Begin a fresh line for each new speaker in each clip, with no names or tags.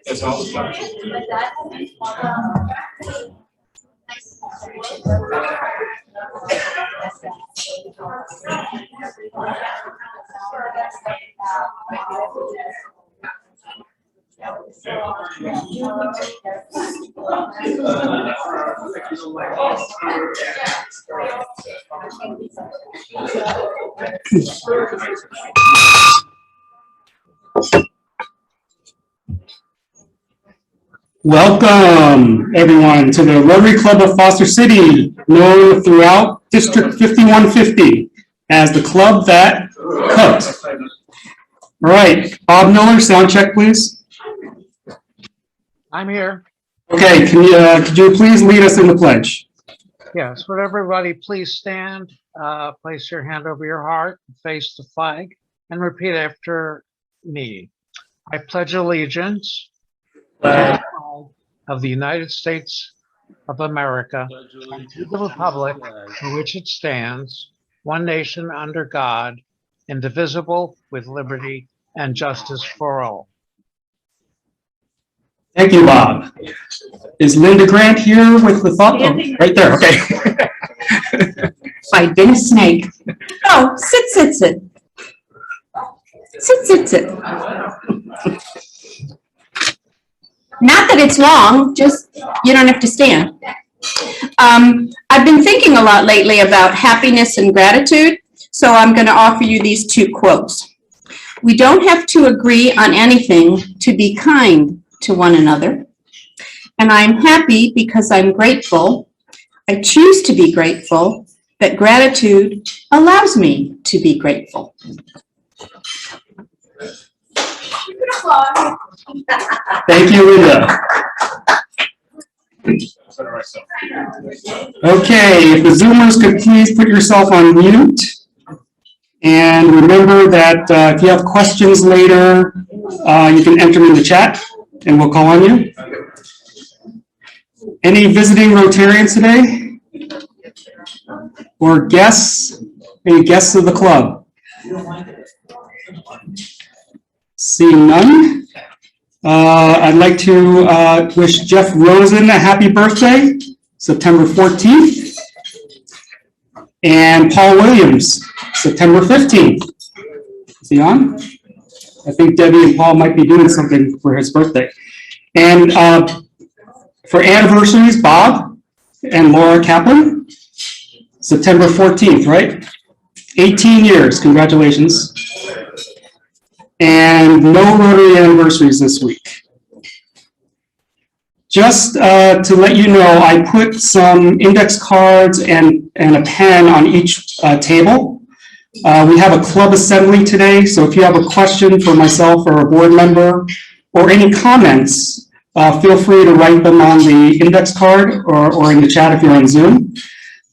That's all.
Welcome, everyone, to the Rotary Club of Foster City, known throughout District 5150 as the club that cooked. All right, Bob Miller, sound check, please.
I'm here.
Okay, could you please lead us in the pledge?
Yes, would everybody please stand, place your hand over your heart, face the flag, and repeat after me. I pledge allegiance to the flag of the United States of America and to the republic for which it stands, one nation under God, indivisible, with liberty and justice for all.
Thank you, Bob. Is Linda Grant here with the thought? Oh, right there, okay.
I've been a snake. Oh, sit. Sit. Not that it's long, just you don't have to stand. I've been thinking a lot lately about happiness and gratitude, so I'm going to offer you these two quotes. We don't have to agree on anything to be kind to one another. And I'm happy because I'm grateful. I choose to be grateful that gratitude allows me to be grateful.
Thank you, Linda. Okay, if the Zoomers could please put yourself on mute. And remember that if you have questions later, you can enter them in the chat and we'll call on you. Any visiting Rotarians today? Or guests? Any guests of the club? Seeing none. I'd like to wish Jeff Rosen a happy birthday, September 14th. And Paul Williams, September 15th. Is he on? I think Debbie and Paul might be doing something for his birthday. And for anniversaries, Bob and Laura Kaplan, September 14th, right? 18 years, congratulations. And no Rotary anniversaries this week. Just to let you know, I put some index cards and a pen on each table. We have a club assembly today, so if you have a question for myself or a board member, or any comments, feel free to write them on the index card or in the chat if you're on Zoom.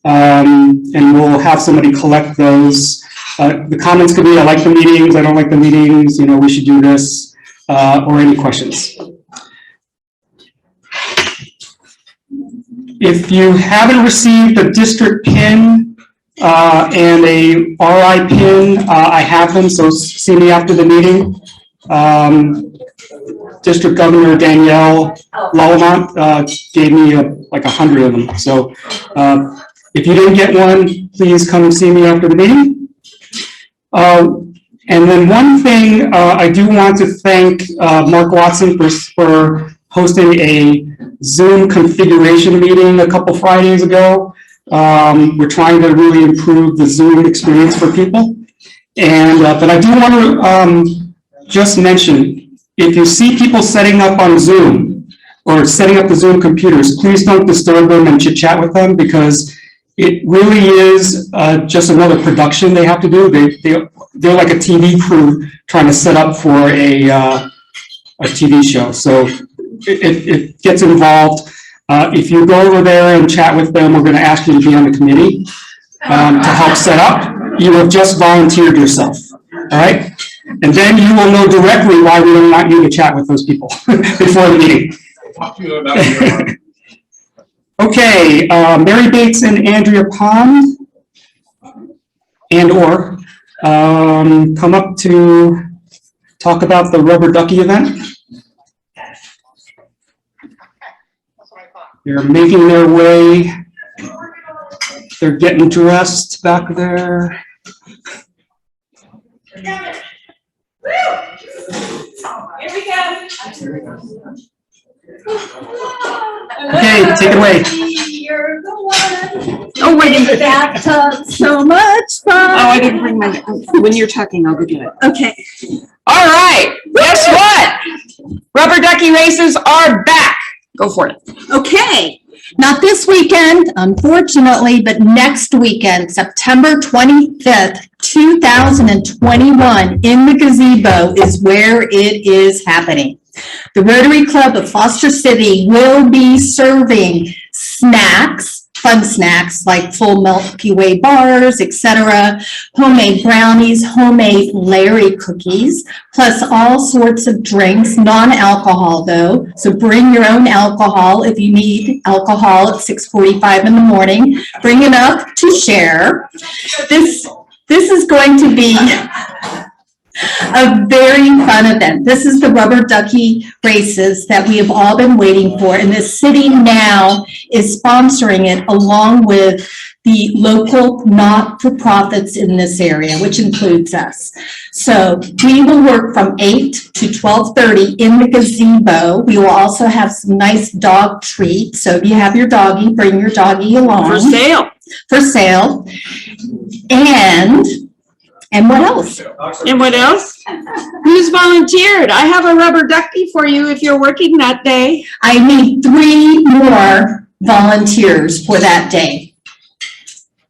And we'll have somebody collect those. The comments could be, I like the meetings, I don't like the meetings, you know, we should do this, or any questions. If you haven't received a district pin and a RI pin, I have them, so see me after the meeting. District Governor Danielle Lallemont gave me like 100 of them. So if you didn't get one, please come and see me after the meeting. And then one thing, I do want to thank Mark Watson for hosting a Zoom configuration meeting a couple Fridays ago. We're trying to really improve the Zoom experience for people. And but I do want to just mention, if you see people setting up on Zoom or setting up the Zoom computers, please don't disturb them and chit chat with them, because it really is just another production they have to do. They're like a TV crew trying to set up for a TV show. So it gets involved. If you go over there and chat with them, we're going to ask you to be on the committee to help set up. you have just volunteered yourself, all right? And then you will know directly why we don't want you to chat with those people before the meeting.
Talk to you about your.
Okay, Mary Bates and Andrea Pond come up to talk about the rubber ducky event. They're making their way. They're getting dressed back there.
Here we go.
Okay, take it away.
You're the one.
Oh, we're in the
bathtub. So much fun.
Oh, I didn't bring my, when you're talking, I'll go get it.
Okay.
All right, guess what? Rubber ducky races are back. Go for it.
Okay. Not this weekend, unfortunately, but next weekend, September 25th, 2021, in the gazebo is where it is happening. The Rotary Club of Foster City will be serving snacks, fun snacks like full Milky Way bars, etc., homemade brownies, homemade Larry cookies, plus all sorts of drinks, non-alcohol though. So bring your own alcohol if you need alcohol at 6:45 in the morning. Bring it up to share. This is going to be a very fun event. This is the rubber ducky races that we have all been waiting for, and the city now is sponsoring it along with the local not-for-profits in this area, which includes us. So we will work from 8 to 12:30 in the gazebo. We will also have some nice dog treats. So if you have your doggie, bring your doggie along.
For sale.
For sale. And what else?
And what else? Who's volunteered? I have a rubber ducky for you if you're working that day.
I need 3 more volunteers for that day.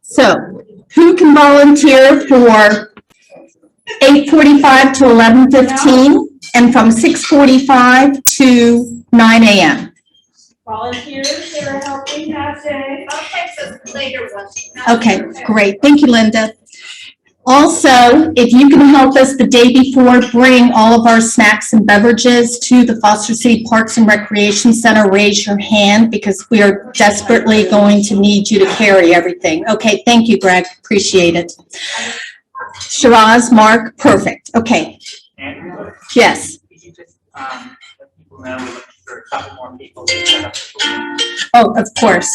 So who can volunteer for 8:45 to 11:15 and from 6:45 to 9 a.m.?
Volunteers that are helping that day.
Okay, so later one.
Okay, great. Thank you, Linda. Also, if you can help us the day before, bring all of our snacks and beverages to the Foster City Parks and Recreation Center. Raise your hand because we are desperately going to need you to carry everything. Okay, thank you, Greg. Appreciate it. Shiraz, Mark, perfect. Okay.
Andrew,
Yes.
could you just, let people know we're looking for a couple more people to set up the balloon?
Oh, of course.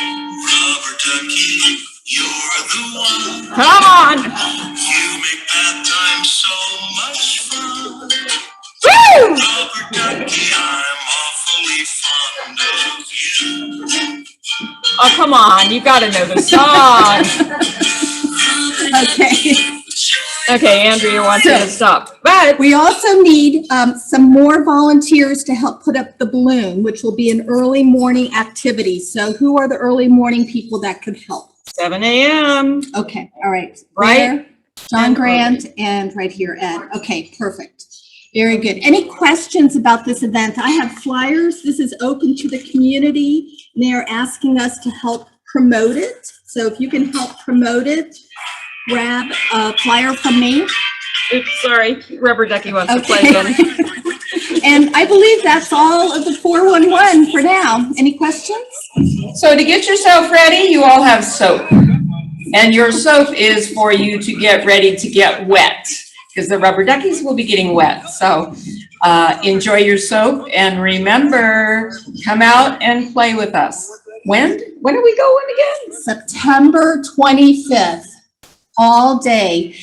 Rubber ducky, you're the one.
Come on.
You make bath time so much fun.
Woo!
Rubber ducky, I'm awfully fond of you.
Oh, come on. You got to know the song.
Okay.
Okay, Andrea wants you to stop. But
We also need some more volunteers to help put up the balloon, which will be an early morning activity. So who are the early morning people that could help?
7 a.m.
Okay, all right.
Right.
There, John
And
Grant, and right here, Ed. Okay, perfect. Very good. Any questions about this event? I have flyers. This is open to the community, and they are asking us to help promote it. So if you can help promote it, grab a flyer from me.
Oops, sorry. Rubber ducky wants to play
Okay.
again.
And I believe that's all of the 411 for now. Any questions?
So to get yourself ready, you all have soap. And your soap is for you to get ready to get wet, because the rubber duckies will be getting wet. So enjoy your soap, and remember, come out and play with us. When are we going again?
September 25th, all day,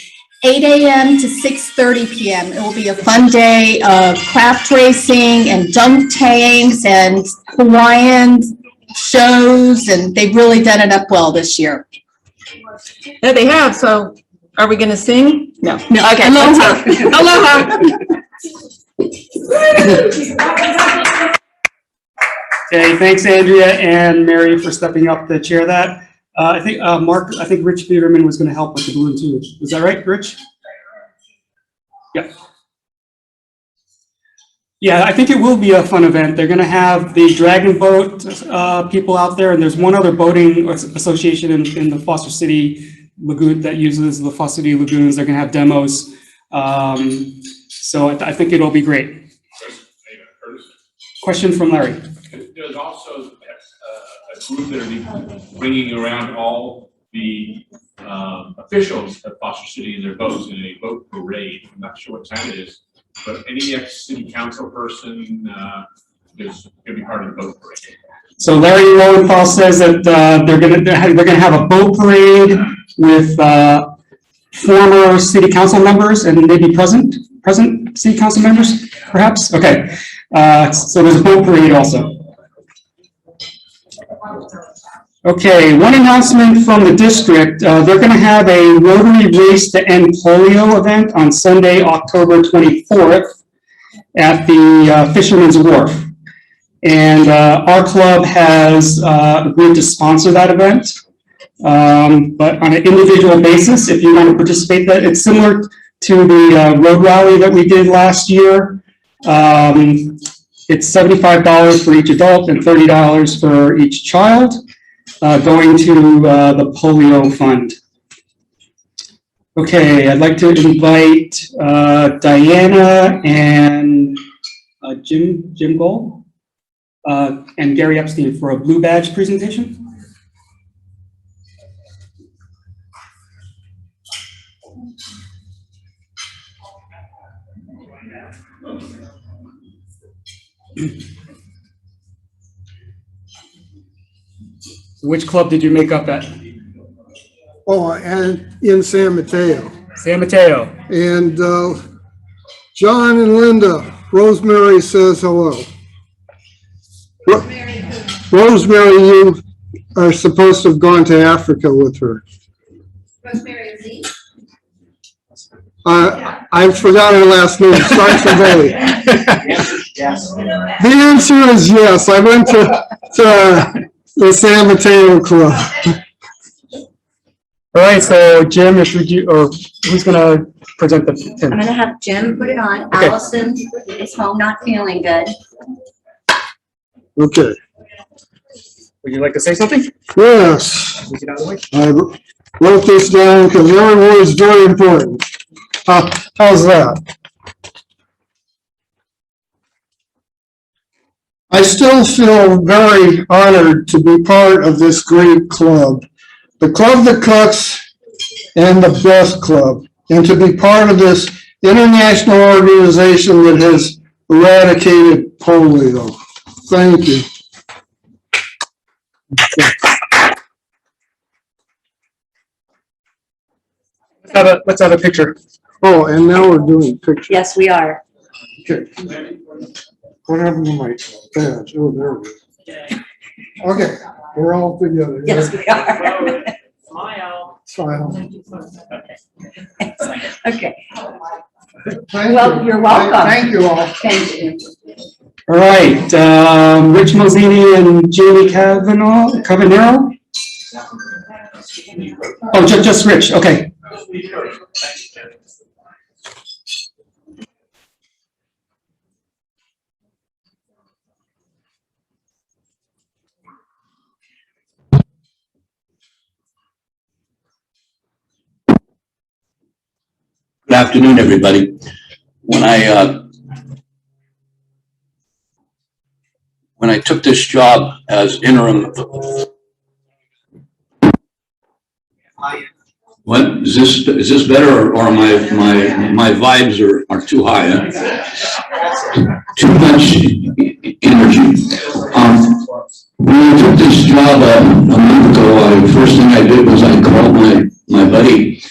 8 a.m. to 6:30 p.m. It will be a fun day of craft racing and dunk tanks and Hawaiian shows, and they've really done it up well this year.
Yeah, they have. So are we going to sing? No.
No,
Okay.
aloha.
Aloha.
Okay, thanks, Andrea and Mary, for stepping up to chair that. I think, Mark, I think Rich Peterman was going to help with the balloon too. Is that right, Rich? Yeah. Yeah, I think it will be a fun event. They're going to have the Dragon Boat people out there, and there's one other boating association in the Foster City Lagoon that uses the Foster City Lagoons. They're going to have demos. So I think it'll be great. Question from Larry.
There's also a group that are bringing around all the officials of Foster City in their boats in a boat parade. I'm not sure what time it is, but any ex-city council person is going to be part of the boat parade.
So Larry Lowenthal says that they're going to have a boat parade with former city council members and maybe present city council members, perhaps? Okay. So there's a boat parade also. Okay, one announcement from the district. They're going to have a Rotary Race to End Polio event on Sunday, October 24th at the Fisherman's Wharf. And our club has agreed to sponsor that event. But on an individual basis, if you want to participate, that it's similar to the road rally that we did last year. It's $75 for each adult and $30 for each child, going to the polio fund. Okay, I'd like to invite Diana and Jim Gold and Gary Epstein for a blue badge presentation. Which club did you make up at?
Oh, and in San Mateo.
San Mateo.
And John and Linda, Rosemary says hello. Rosemary, you are supposed to have gone to Africa with her.
Rosemary Z.
I forgot her last name. Starts with A.
Yes.
The answer is yes. I went to the San Mateo Club.
All right, so Jim, who's going to present the pin?
I'm gonna have Jim put it on.
Okay.
Allison is home not feeling good.
Okay.
Would you like to say something?
Yes.
We get out of the way.
I wrote this down because every word is very important. How's that? I still feel very honored to be part of this great club, the Club that Cooks and the Best Club, and to be part of this international organization that has eradicated polio. Thank you.
Let's have a picture.
Oh, and now we're doing pictures.
Yes, we are.
Okay. What happened to my badge? Oh, there it is. Okay, we're all together.
Yes, we are.
Smile.
Smile.
Okay.
Thank
Well,
you.
you're welcome.
Thank you all.
Thank you.
All right, Rich Mosini and Jamie Cavanero? Oh, just Rich, okay.
Good afternoon, everybody. When I took this job as interim, what is this better, or my vibes are too high? Huh? Too much energy. When I took this job a month ago, the first thing I did was I called my buddy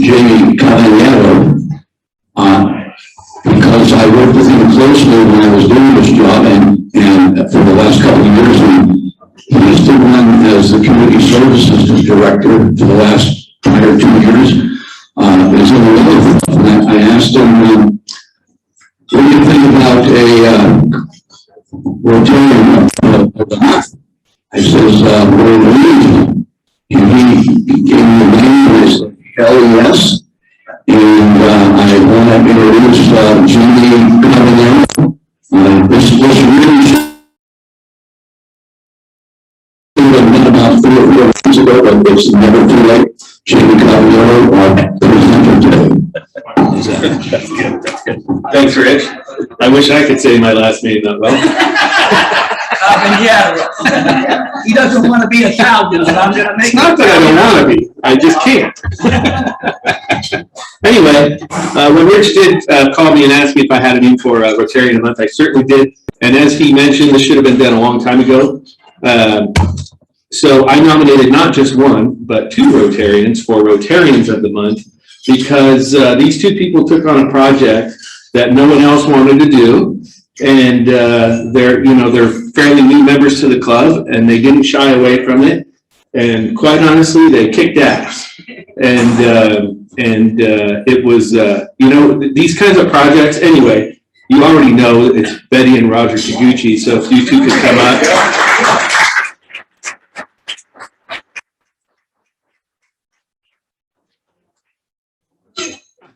Jamie Cavanero, because I worked with him closely when I was doing this job, and for the last couple of years, he still run as the community services director for the last prior 2 years. It's in the middle, and I asked him, what do you think about a Rotarian of the month? I says, we're in the league. And he gave me the name, and I said, hell yes. And I want to introduce Jamie Cavanero. it's never too late. Jamie Cavallaro, our presenter today.
That's good, that's good. Thanks, Rich. I wish I could say my last name that well.
Yeah, he doesn't want to be Italian, but I'm gonna make.
It's not that I don't want to be, I just can't. Anyway, when Rich did call me and ask me if I had a name for Rotarian a month, I certainly did. And as he mentioned, this should have been done a long time ago. So I nominated not just one, but two Rotarians for Rotarians of the Month, because these two people took on a project that no one else wanted to do. And they're fairly new members to the club, and they didn't shy away from it. And quite honestly, they kicked ass. And it was, these kinds of projects, anyway, you already know it's Betty and Roger Taguchi, so if you two could come up.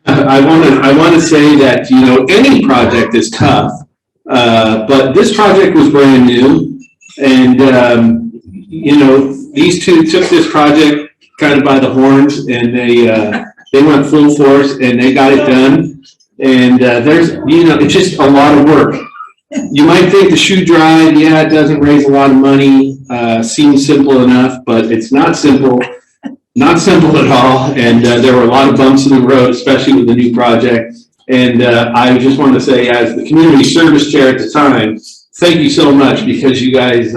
I want to say that, any project is tough, but this project was brand new, and, these two took this project kind of by the horns, and they went full force, and they got it done, and it's just a lot of work. You might think the shoe drive, yeah, it doesn't raise a lot of money, seems simple enough, but it's not simple. Not simple at all, and there were a lot of bumps in the road, especially with the new project. And I just want to say, as the community service chair at the time, thank you so much, because you guys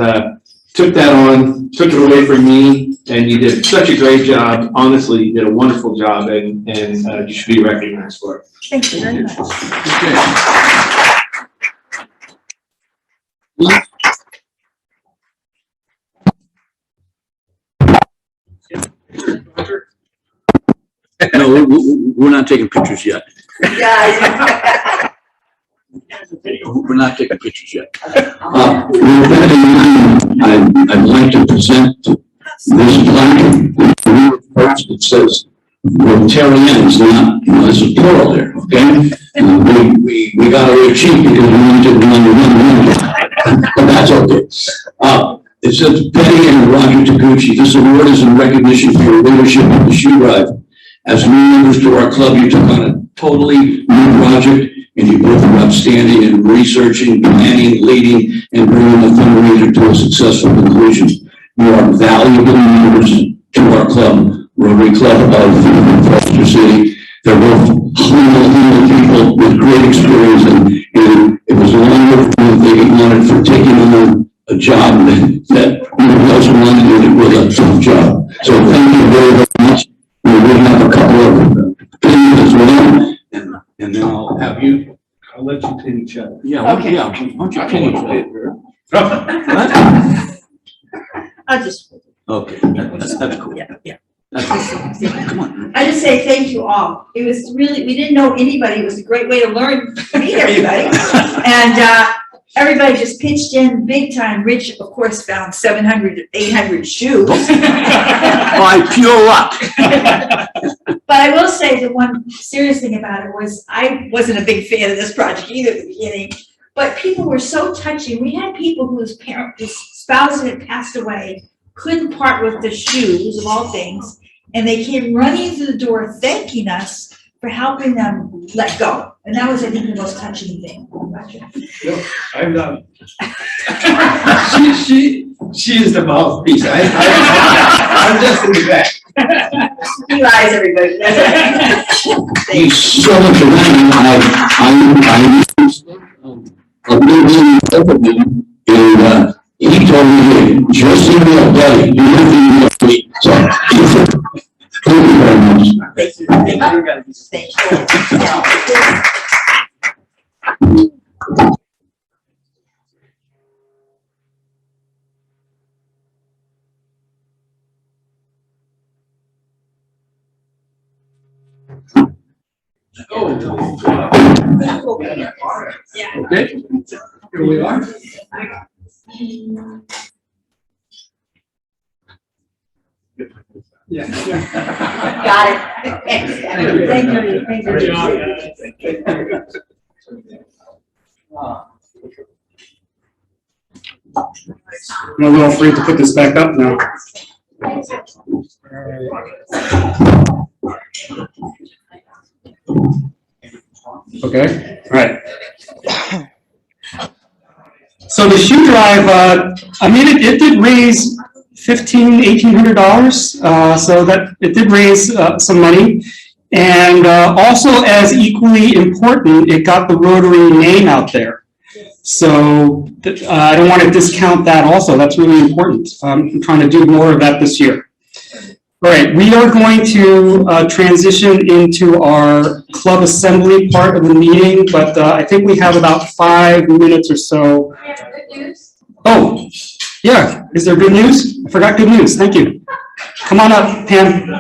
took that on, took it away from me, and you did such a great job. Honestly, you did a wonderful job, and you should be recognized for it.
Thank you very much.
No, we're not taking pictures yet. We're not taking pictures yet. I'd like to present this plaque. It says Rotarians, not, this is plural there, okay? We got it really cheap because we wanted to run, but that's okay. It says Betty and Roger Taguchi. This award is in recognition for your leadership in the shoe drive. As new members to our club, you took on a totally new project, and you both were outstanding in researching, planning, leading, and bringing the fundraiser to a successful conclusion. You are valuable members to our club, Rotary Club of Foster City. They're both humble people with great experience, and it was wonderful that they wanted for taking on a job that nobody else wanted, and it was a tough job. So thank you very, very much. We have a couple of opinions as well, and then I'll have you.
I'll let you pin each other.
Yeah, okay. Why don't you pin each other?
I'll just.
Okay, that's cool.
Yeah.
That's cool. Come on.
I just say thank you all. It was really, we didn't know anybody. It was a great way to learn, meet everybody. And everybody just pitched in big time. Rich, of course, found 700, 800 shoes.
By pure luck.
But I will say the one serious thing about it was I wasn't a big fan of this project either at the beginning, but people were so touching. We had people whose spouses had passed away, couldn't part with the shoes of all things, and they came running through the door thanking us for helping them let go. And that was, I think, the most touching thing.
I'm not. She is the mouthpiece. I'm just in the back.
He lies, everybody.
He's so much around. I've been in and he told me, just email Betty, you have to email me. So, thank you very much.
Thank you.
Yeah. Okay, here we are.
Yeah. Got it. Thanks. Thank you.
I'm a little afraid to put this back up now. Okay, all right. So the shoe drive, I mean, it did raise $1,800, so that it did raise some money. And also, as equally important, it got the Rotary name out there. So I don't want to discount that also. That's really important. I'm trying to do more of that this year. All right, we are going to transition into our club assembly part of the meeting, but I think we have about 5 minutes or so.
I have good news.
Oh, yeah, is there good news? I forgot good news, thank you. Come on up, Pam.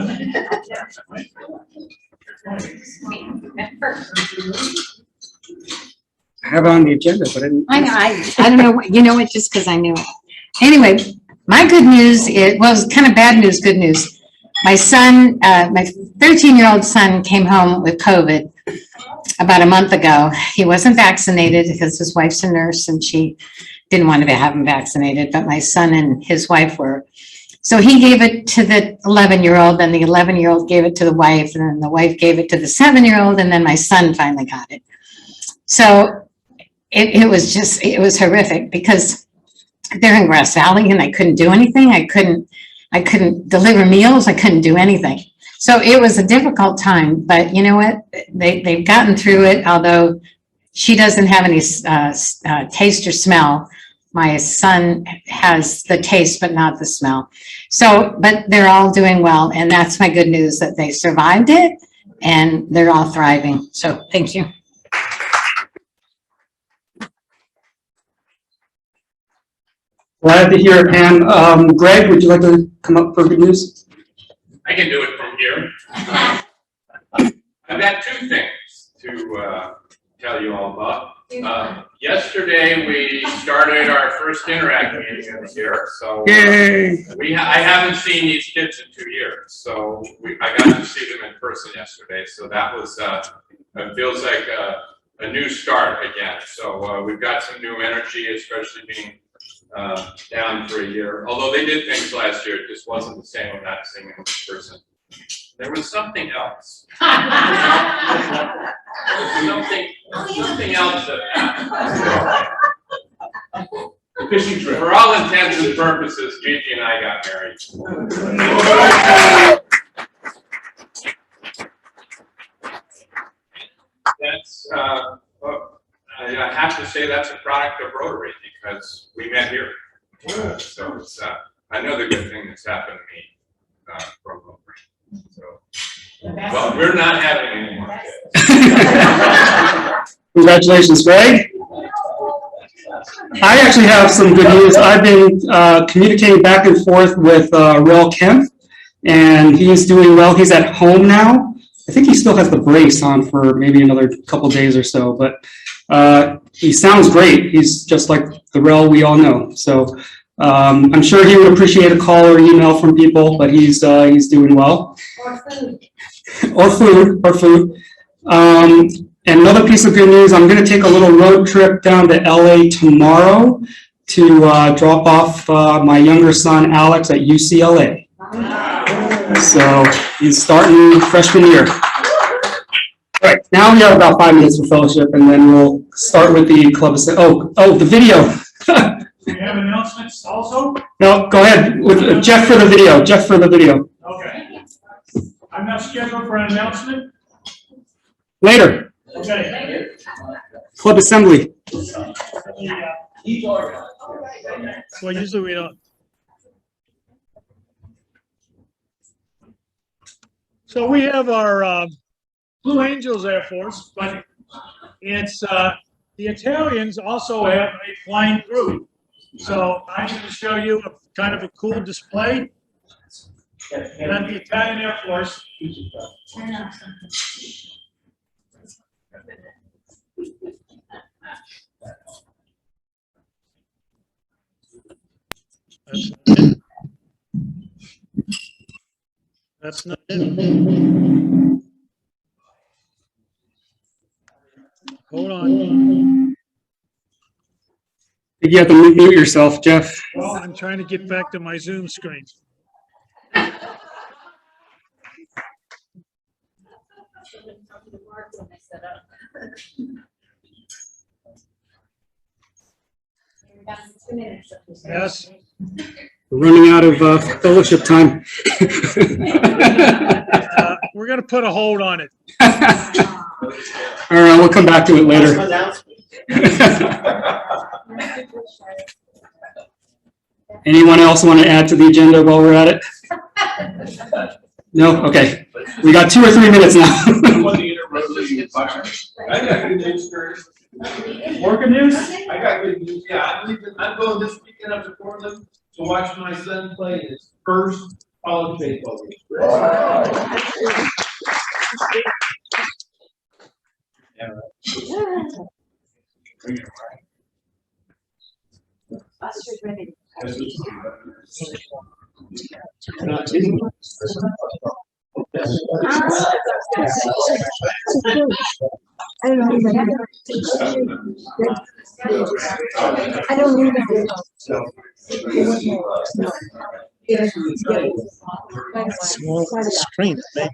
I have it on the agenda, but I didn't.
I don't know, you know it, just because I knew it. Anyway, my good news, it was kind of bad news, good news. My son, my 13-year-old son came home with COVID about a month ago. He wasn't vaccinated because his wife's a nurse and she didn't want to have him vaccinated, but my son and his wife were. So he gave it to the 11-year-old, and the 11-year-old gave it to the wife, and then the wife gave it to the 7-year-old, and then my son finally got it. So it was horrific because they're in Grass Valley and I couldn't do anything. I couldn't deliver meals. I couldn't do anything. So it was a difficult time, but you know what? They've gotten through it, although she doesn't have any taste or smell. My son has the taste, but not the smell. So, but they're all doing well. And that's my good news, that they survived it and they're all thriving. So thank you.
Glad to hear it, Pam. Greg, would you like to come up for good news?
I can do it from here. I've got 2 things to tell you all about. Yesterday, we started our first Interact meeting in the year, so
Yay!
I haven't seen these kids in 2 years, so I got to see them in person yesterday, so that was, it feels like a new start again. So we've got some new energy, especially being down for a year. Although they did things last year, it just wasn't the same when not seeing them in person. There was something else. Something else that happened.
Fishing trip.
For all intents and purposes, Gigi and I got married. That's, I have to say that's a product of Rotary because we met here. So it's another good thing that's happened to me from Rotary. So, well, we're not having any more kids.
Congratulations, Greg. I actually have some good news. I've been communicating back and forth with Rel Kemp, and he's doing well. He's at home now. I think he still has the brace on for maybe another couple days or so, but he sounds great. He's just like the Rel we all know. So I'm sure he would appreciate a call or email from people, but he's doing well.
Or food.
Or food. And another piece of good news, I'm going to take a little road trip down to LA tomorrow to drop off my younger son, Alex, at UCLA. So he's starting freshman year. All right, now we have about 5 minutes for fellowship, and then we'll start with the club. Oh, the video.
Do you have announcements also?
No, go ahead with Jeff for the video. Jeff for the video.
Okay. I'm not scheduled for an announcement.
Later.
Okay.
Club assembly.
Well, usually we don't. So we have our Blue Angels Air Force, but it's the Italians also have a flying group. So I'm going to show you a kind of a cool display. And the Italian Air Force. That's not it. Hold on.
You have to mute yourself, Jeff.
Well, I'm trying to get back to my Zoom screen. Yes.
We're running out of fellowship time.
We're gonna put a hold on it.
All right, we'll come back to it later. Anyone else want to add to the agenda while we're at it? No? Okay. We got 2 or 3 minutes now.
More good news? I got good news. Yeah, I'm going this weekend up to Portland to watch my son play his first college baseball game.
I don't even
Small screen, maybe.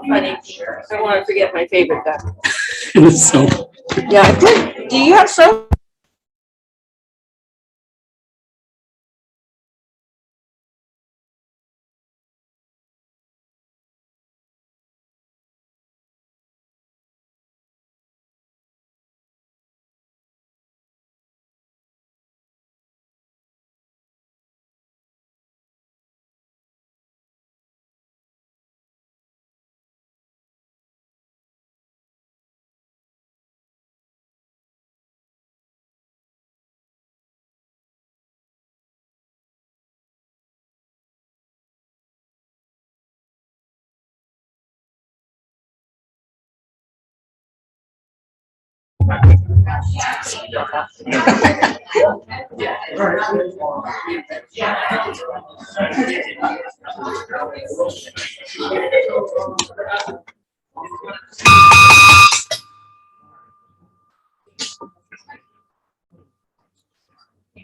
Funny. I don't want to forget my favorite duck.
So.
Yeah, I did. Do you have soap?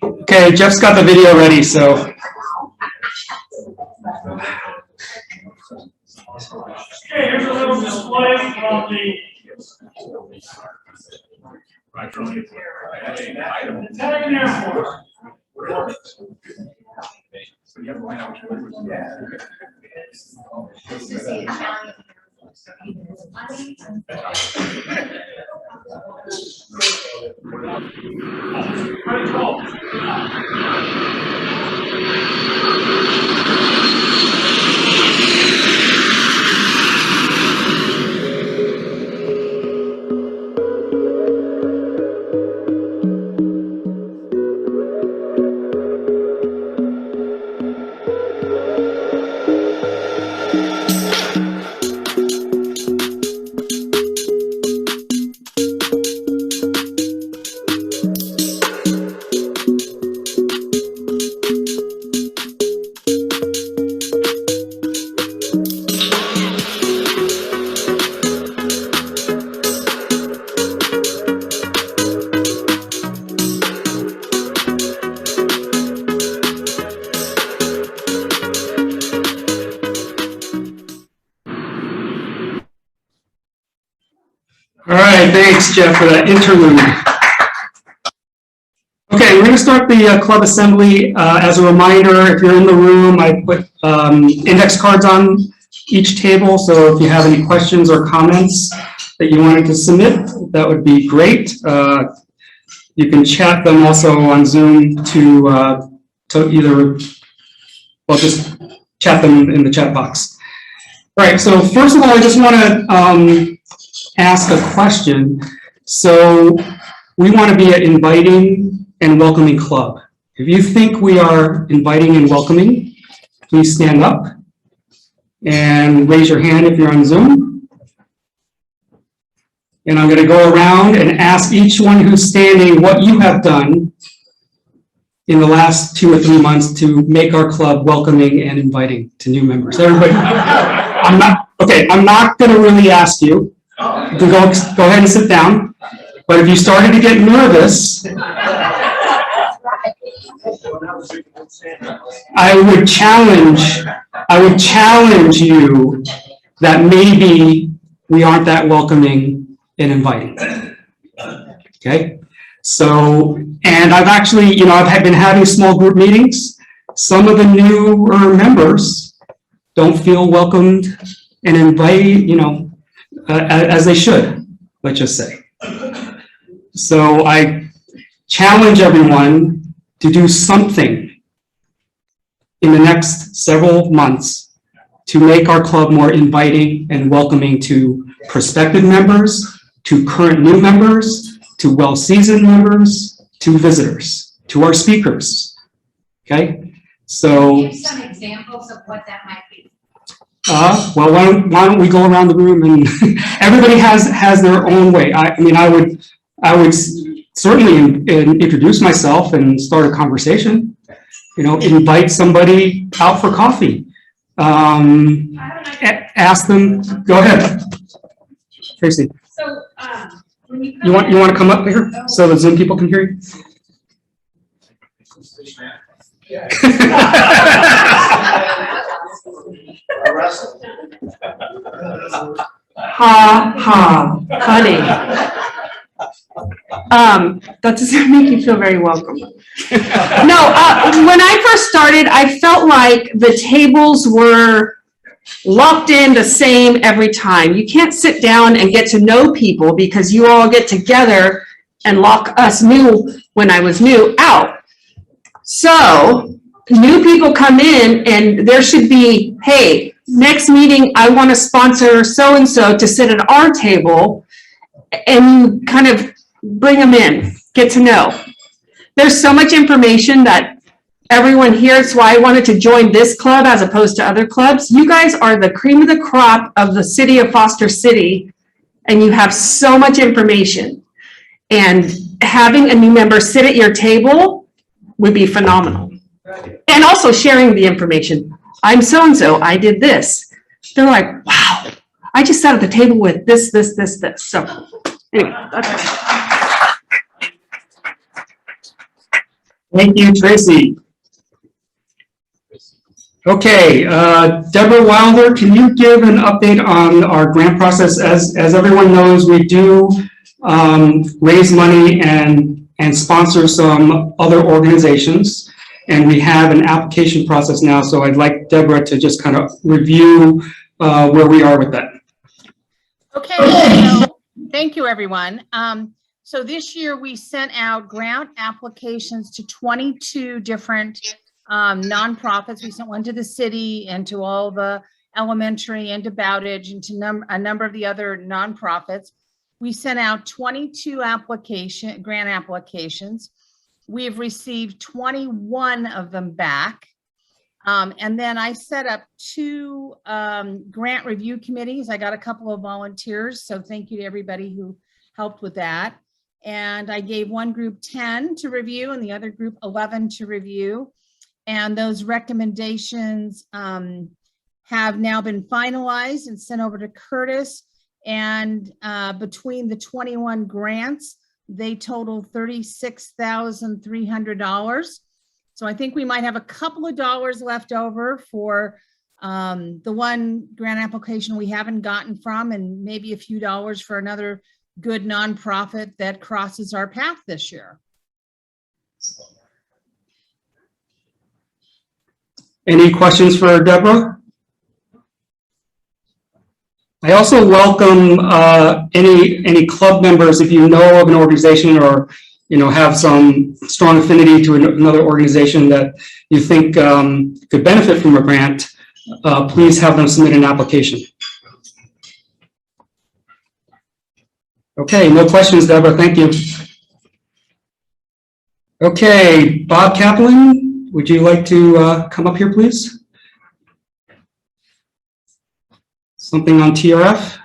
Okay, Jeff's got the video ready, so.
Okay, here's a little display from the Italian Air Force.
This is the Italian.
All right, thanks, Jeff, for that interlude. Okay, we're going to start the club assembly. As a reminder, if you're in the room, I put index cards on each table, so if you have any questions or comments that you wanted to submit, that would be great. You can chat them also on Zoom to either, well, just chat them in the chat box. All right, so first of all, I just want to ask a question. So we want to be an inviting and welcoming club. If you think we are inviting and welcoming, please stand up and raise your hand if you're on Zoom. And I'm going to go around and ask each one who's standing what you have done in the last 2 or 3 months to make our club welcoming and inviting to new members. Everybody, I'm not going to really ask you. You can go ahead and sit down. But if you started to get nervous, I would challenge you that maybe we aren't that welcoming and inviting. Okay? So, and I've actually, I've been having small group meetings. Some of the newer members don't feel welcomed and invited, as they should, let's just say. So I challenge everyone to do something in the next several months to make our club more inviting and welcoming to prospective members, to current new members, to well-seasoned members, to visitors, to our speakers. Okay? So.
Give some examples of what that might be.
Well, why don't we go around the room and everybody has their own way. I would certainly introduce myself and start a conversation. Invite somebody out for coffee. Ask them. Go ahead, Tracy.
So, when
You want to come up here so the Zoom people can hear you?
Funny. That doesn't make you feel very welcome. No, when I first started, I felt like the tables were locked in the same every time. You can't sit down and get to know people because you all get together and lock us new, when I was new, out. So new people come in and there should be, hey, next meeting, I want to sponsor so-and-so to sit at our table, and kind of bring them in, get to know. There's so much information that everyone here, it's why I wanted to join this club as opposed to other clubs. You guys are the cream of the crop of the city of Foster City, and you have so much information. And having a new member sit at your table would be phenomenal. And also sharing the information. I'm so-and-so, I did this. They're like, wow, I just sat at the table with this. So anyway, that's
Thank you, Tracy. Okay, Deborah Wilder, can you give an update on our grant process? As everyone knows, we do raise money and sponsor some other organizations. And we have an application process now, so I'd like Deborah to just kind of review where we are with that.
Okay, so thank you, everyone. So this year we sent out grant applications to 22 different nonprofits. We sent one to the city and to all the elementary and to Bowditch and to a number of the other nonprofits. We sent out 22 grant applications. We've received 21 of them back. And then I set up 2 grant review committees. I got a couple of volunteers, so thank you to everybody who helped with that. And I gave one group 10 to review and the other group 11 to review. And those recommendations have now been finalized and sent over to Curtis. And between the 21 grants, they total $36,300. So I think we might have a couple of dollars left over for the one grant application we haven't gotten from, and maybe a few dollars for another good nonprofit that crosses our path this year.
Any questions for Deborah? I also welcome any club members, if you know of an organization or have some strong affinity to another organization that you think could benefit from a grant, please have them submit an application. Okay, no questions, Deborah, thank you. Okay, Bob Kaplan, would you like to come up here, please? Something on TRF?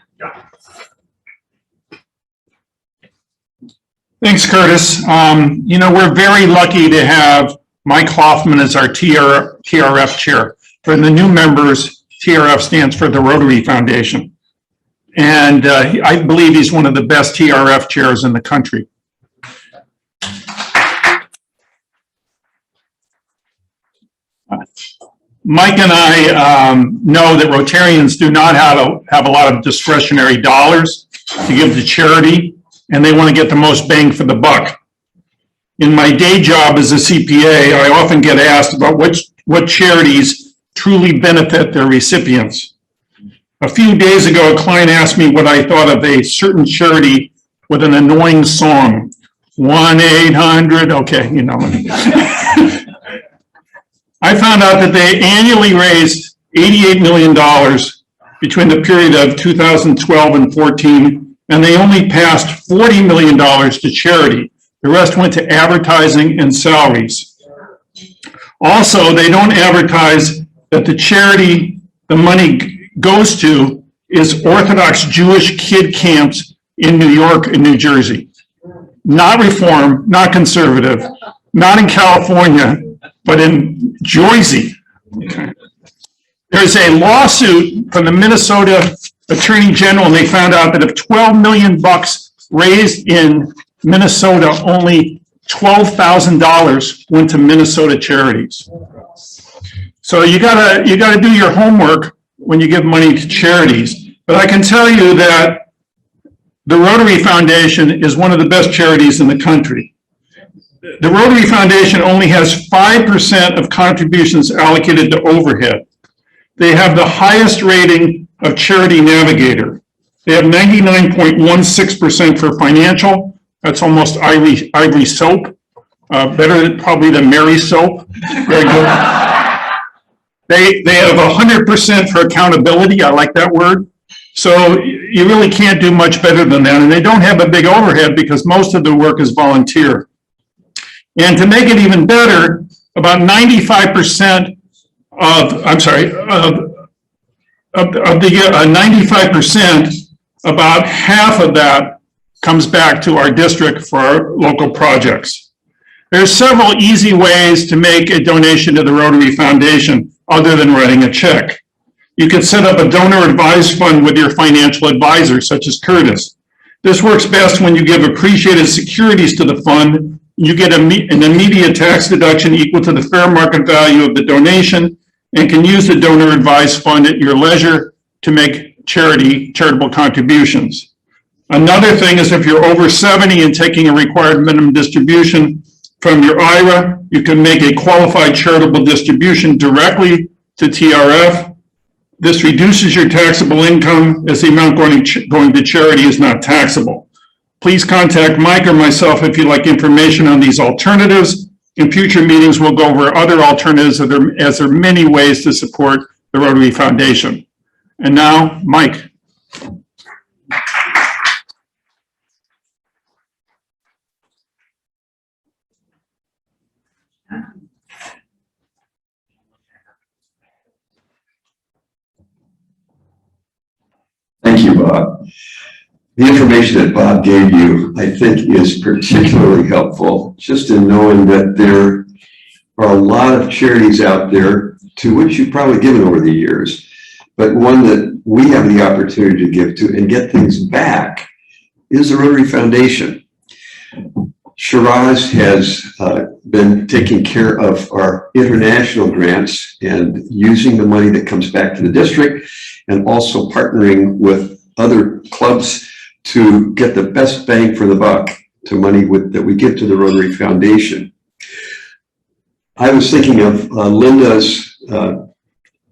Thanks, Curtis. We're very lucky to have Mike Hoffman as our TRF chair. For the new members, TRF stands for the Rotary Foundation. And I believe he's one of the best TRF chairs in the country. Mike and I know that Rotarians do not have a lot of discretionary dollars to give to charity, and they want to get the most bang for the buck. In my day job as a CPA, I often get asked about what charities truly benefit their recipients. A few days ago, a client asked me what I thought of a certain charity with an annoying song. 1-800, okay, I found out that they annually raised $88 million between the period of 2012 and 14, and they only passed $40 million to charity. The rest went to advertising and salaries. Also, they don't advertise that the charity the money goes to is Orthodox Jewish kid camps in New York and New Jersey. Not Reform, not conservative, not in California, but in Jersey. Okay. There's a lawsuit from the Minnesota Attorney General, and they found out that if $12 million raised in Minnesota, only $12,000 went to Minnesota charities. So you gotta do your homework when you give money to charities. But I can tell you that the Rotary Foundation is one of the best charities in the country. The Rotary Foundation only has 5% of contributions allocated to overhead. They have the highest rating of Charity Navigator. They have 99.16% for financial. That's almost ivory soap. Better probably than Mary soap. Very good. They have 100% for accountability. I like that word. So you really can't do much better than that. And they don't have a big overhead because most of the work is volunteer. And to make it even better, about 95% of the 95%, about half of that comes back to our district for our local projects. There's several easy ways to make a donation to the Rotary Foundation other than writing a check. You can set up a donor advised fund with your financial advisor, such as Curtis. This works best when you give appreciated securities to the fund. You get an immediate tax deduction equal to the fair market value of the donation and can use the donor advised fund at your leisure to make charitable contributions. Another thing is if you're over 70 and taking a required minimum distribution from your IRA, you can make a qualified charitable distribution directly to TRF. This reduces your taxable income as the amount going to charity is not taxable. Please contact Mike or myself if you'd like information on these alternatives. In future meetings, we'll go over other alternatives as there are many ways to support the Rotary Foundation. And now, Mike.
Thank you, Bob. The information that Bob gave you, I think, is particularly helpful, just in knowing that there are a lot of charities out there to which you've probably given over the years, but one that we have the opportunity to give to and get things back is the Rotary Foundation. Shiraz has been taking care of our international grants and using the money that comes back to the district, and also partnering with other clubs to get the best bang for the buck to money that we give to the Rotary Foundation. I was thinking of Linda's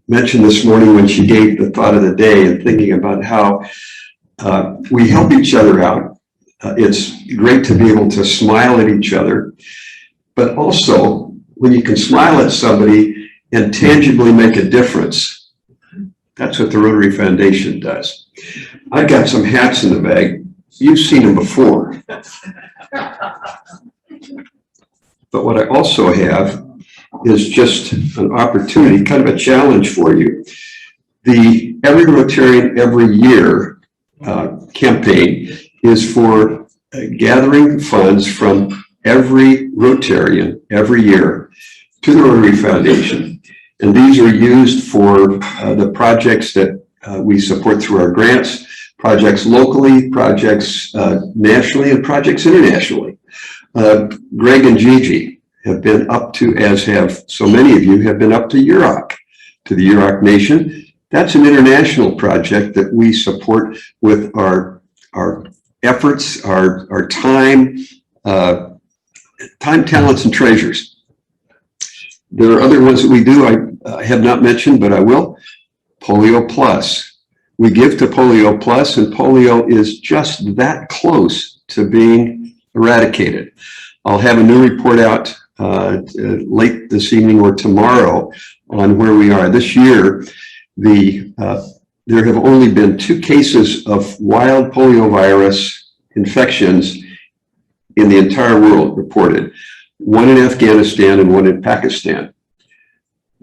mention this morning when she gave the thought of the day, and thinking about how we help each other out. It's great to be able to smile at each other, but also when you can smile at somebody and tangibly make a difference, that's what the Rotary Foundation does. I've got some hats in the bag. You've seen them before. But what I also have is just an opportunity, kind of a challenge for you. The Every Rotarian Every Year campaign is for gathering funds from every Rotarian every year to the Rotary Foundation. And these are used for the projects that we support through our grants, projects locally, projects nationally, and projects internationally. Greg and Gigi have been up to, as have so many of you, have been up to Yurok, to the Yurok Nation. That's an international project that we support with our efforts, our time, talents, and treasures. There are other ones that we do I have not mentioned, but I will. Polio Plus. We give to Polio Plus, and polio is just that close to being eradicated. I'll have a new report out late this evening or tomorrow on where we are. This year, there have only been 2 cases of wild poliovirus infections in the entire world reported, one in Afghanistan and one in Pakistan.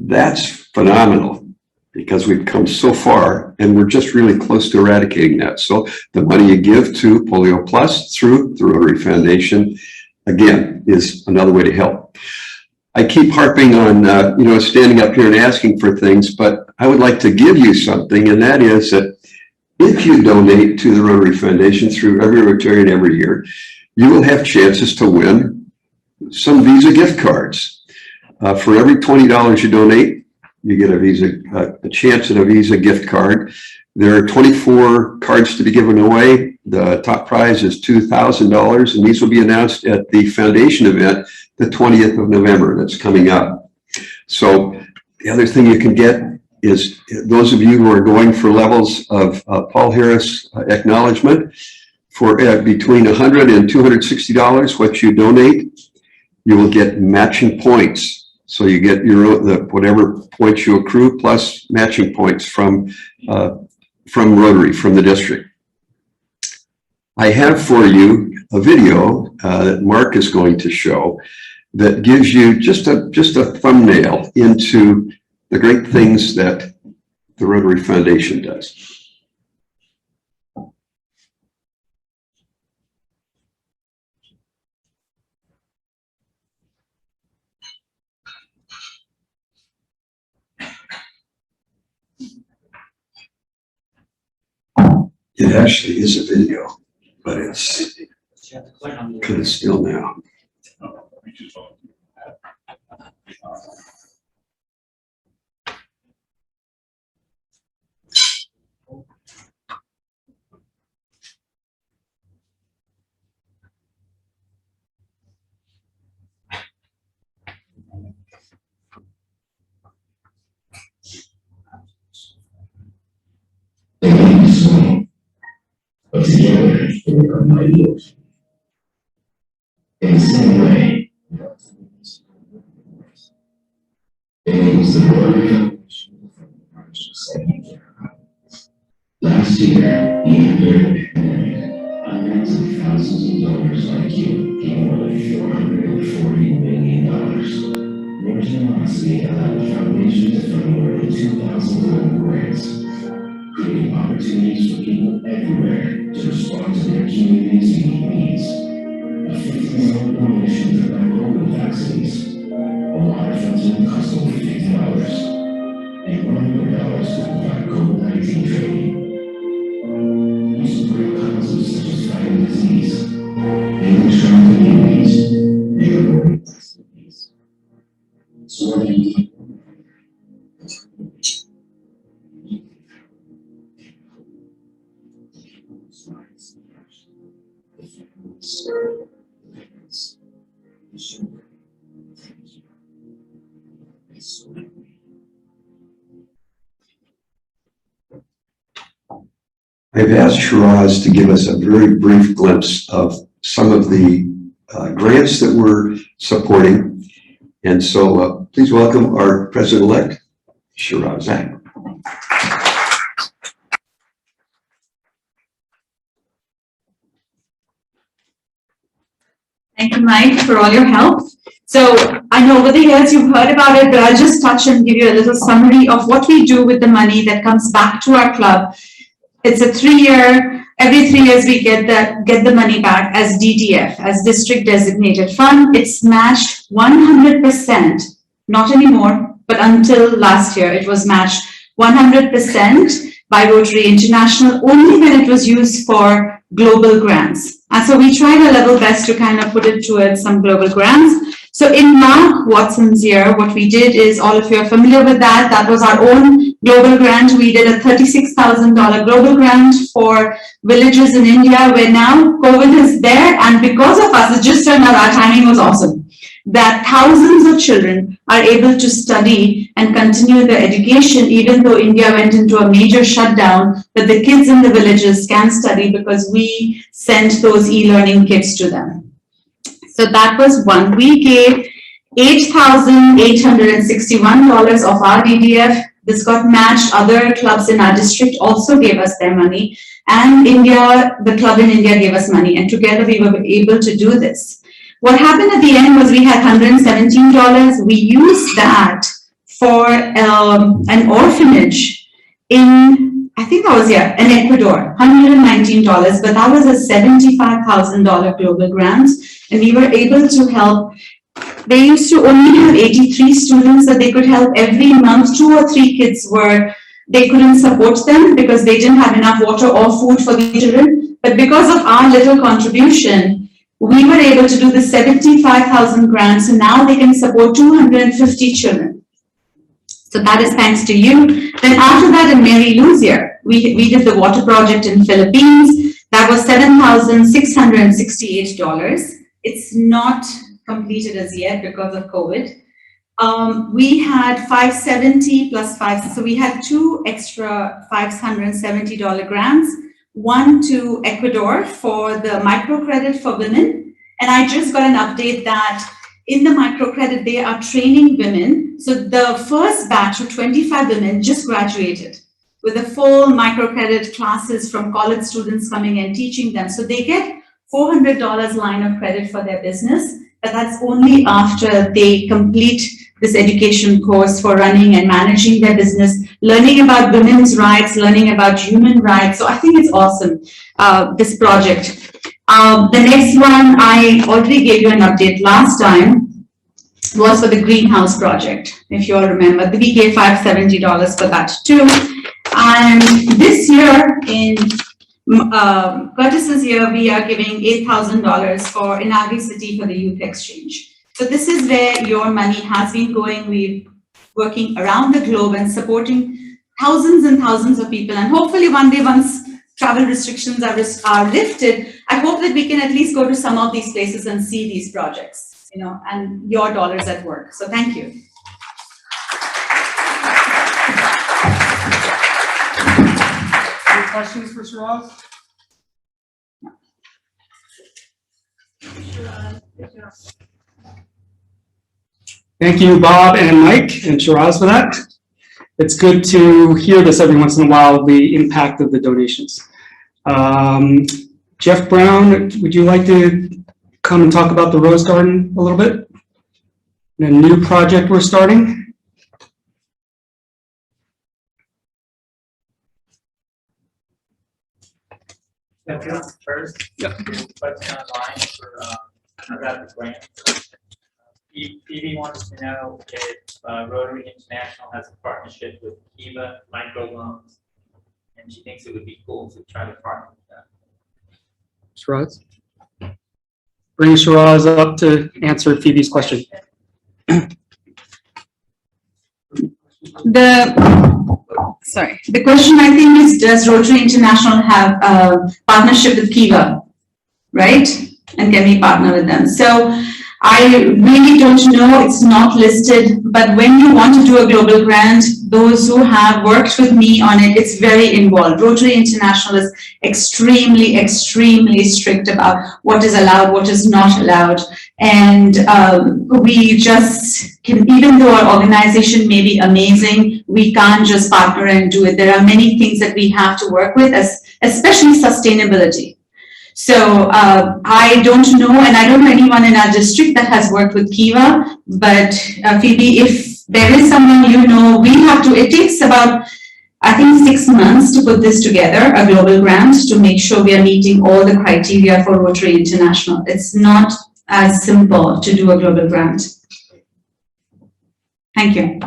That's phenomenal because we've come so far and we're just really close to eradicating that. So the money you give to Polio Plus through the Rotary Foundation, again, is another way to help. I keep harping on, standing up here and asking for things, but I would like to give you something, and that is that if you donate to the Rotary Foundation through Every Rotarian Every Year, you will have chances to win some Visa gift cards. For every $20 you donate, you get a chance at a Visa gift card. There are 24 cards to be given away. The top prize is $2,000, and these will be announced at the foundation event, the 20th of November, that's coming up. So the other thing you can get is those of you who are going for levels of Paul Harris acknowledgement for between $100 and $260, what you donate, you will get matching points. So you get whatever points you accrue plus matching points from Rotary, from the district. I have for you a video that Mark is going to show that gives you just a thumbnail into the great things that the Rotary Foundation does. It actually is a video, but it's still now.
ideals. In the same way, enables the Rotary Foundation from the March second. Last year, even during the pandemic, hundreds of thousands of donors like you gave more than $440 million. Your generosity allowed the foundation to fund more than 2,000 global grants, creating opportunities for people everywhere to respond to their community's unique needs. A $50 donation to buy COVID vaccines, a water filter cost only $50, and $100 to provide COVID-19 training. You support causes such as fighting disease, building strong communities, and avoiding peace. So what do you think?
I've asked Shiraz to give us a very brief glimpse of some of the grants that we're supporting. And so please welcome our President-elect, Shiraz.
Thank you, Mike, for all your help. So I know over the years you've heard about it, but I'll just touch and give you a little summary of what we do with the money that comes back to our club. It's a 3-year, every 3 years we get the money back as DDF, as District Designated Fund. It's matched 100%, not anymore, but until last year it was matched 100% by Rotary International, only when it was used for global grants. And so we tried our level best to kind of put it towards some global grants. So in Mark Watson's year, what we did is, all of you are familiar with that, that was our own global grant. We did a $36,000 global grant for villages in India, where now COVID is there, and because of us, it just turned out our timing was awesome, that thousands of children are able to study and continue their education, even though India went into a major shutdown, but the kids in the villages can study because we sent those e-learning kits to them. So that was one. We gave $8,861 of our DDF. This got matched. Other clubs in our district also gave us their money. And India, the club in India gave us money. And together we were able to do this. What happened at the end was we had $117. We used that for an orphanage in, I think that was, in Ecuador, $119, but that was a $75,000 global grant. And we were able to help. They used to only have 83 students that they could help every month. 2 or 3 kids they couldn't support them because they didn't have enough water or food for the children. But because of our little contribution, we were able to do the 75,000 grants, and now they can support 250 children. So that is thanks to you. Then after that, in Mary Lou's year, we did the water project in Philippines. That was $7,668. It's not completed as yet because of COVID. We had 570 plus 5, so we had 2 extra $570 grants, one to Ecuador for the microcredit for women. And I just got an update that in the microcredit, they are training women. So the first batch of 25 women just graduated with the full microcredit classes from college students coming and teaching them. So they get $400 line of credit for their business, but that's only after they complete this education course for running and managing their business, learning about women's rights, learning about human rights. So I think it's awesome, this project. The next one, I already gave you an update last time, was for the greenhouse project. If you all remember, we gave $570 for that too. And this year, in Curtis's year, we are giving $8,000 for in Agri City for the youth exchange. So this is where your money has been going. We're working around the globe and supporting thousands and thousands of people. And hopefully one day, once travel restrictions are lifted, I hope that we can at least go to some of these places and see these projects, and your dollars at work. So thank you.
Any questions for Shiraz?
Shiraz. Good job.
Thank you, Bob and Mike and Shiraz for that. It's good to hear this every once in a while, the impact of the donations. Jeff Brown, would you like to come and talk about the Rose Garden a little bit? A new project we're starting?
First, question online for about the grant. Phoebe wants to know if Rotary International has a partnership with Kiva Microloans, and she thinks it would be cool to try to partner with them.
Shiraz? Bring Shiraz up to answer Phoebe's question.
The question I think is, does Rotary International have a partnership with Kiva, right? And can we partner with them? So I really don't know, it's not listed, but when you want to do a global grant, those who have worked with me on it, it's very involved. Rotary International is extremely, extremely strict about what is allowed, what is not allowed. And we just can, even though our organization may be amazing, we can't just partner and do it. There are many things that we have to work with, especially sustainability. So I don't know, and I don't know anyone in our district that has worked with Kiva, but Phoebe, if there is someone you know, we have to, it takes about, I think, 6 months to put this together, a global grant, to make sure we are meeting all the criteria for Rotary International. It's not as simple to do a global grant. Thank you.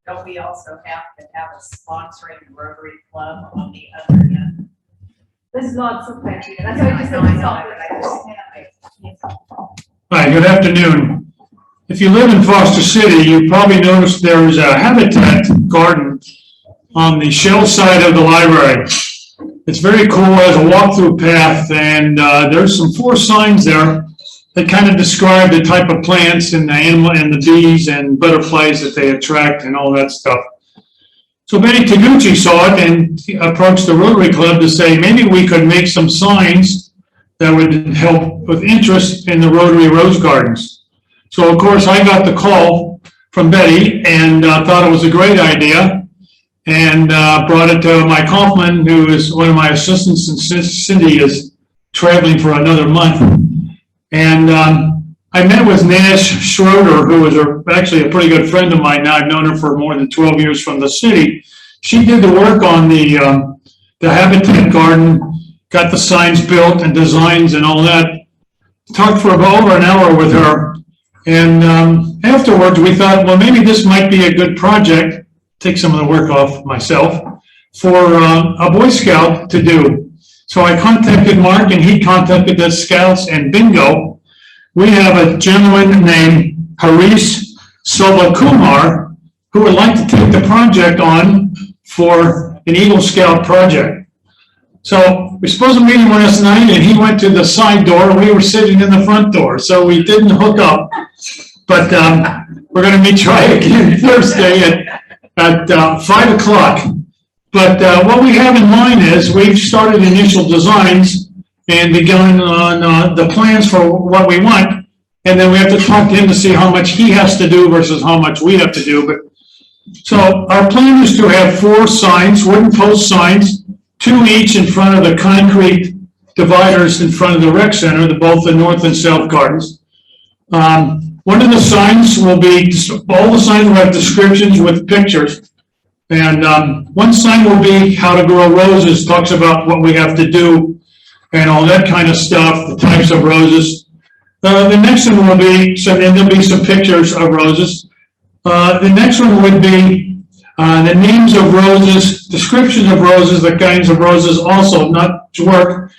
Don't we also have to have a sponsoring Rotary Club on the other end?
This is not so fancy. That's why I just said
Hi, good afternoon. If you live in Foster City, you probably noticed there's a habitat garden on the shell side of the library. It's very cool, as a walkthrough path, and there's some 4 signs there that kind of describe the type of plants and the animal and the bees and butterflies that they attract and all that stuff. So Benny Taguchi saw it and approached the Rotary Club to say maybe we could make some signs that would help with interest in the Rotary Rose Gardens. So of course I got the call from Betty and thought it was a great idea, and brought it to Mike Hoffman, who is one of my assistants, and Cindy is traveling for another month. And I met with Nash Schroeder, who is actually a pretty good friend of mine now. I've known her for more than 12 years from the city. She did the work on the habitat garden, got the signs built and designs and all that. Talked for about over an hour with her. And afterwards, we thought, well, maybe this might be a good project, take some of the work off myself, for a Boy Scout to do. So I contacted Mark, and he contacted the Scouts, and bingo, we have a gentleman named Harish Sobakumar who would like to take the project on for an Eagle Scout project. So we're supposed to meet him last night, and he went to the side door, and we were sitting in the front door, so we didn't hook up. But we're going to try again Thursday at 5 o'clock. But what we have in mind is we've started initial designs and begun on the plans for what we want. And then we have to talk to him to see how much he has to do versus how much we have to do. But so our plan is to have 4 signs, wooden post signs, 2 each in front of the concrete dividers in front of the rec center, both the north and south gardens. One of the signs will be, all the signs will have descriptions with pictures. And one sign will be how to grow roses, talks about what we have to do and all that kind of stuff, the types of roses. The next one will be, and there'll be some pictures of roses. The next one would be the names of roses, descriptions of roses, the kinds of roses also, not to work.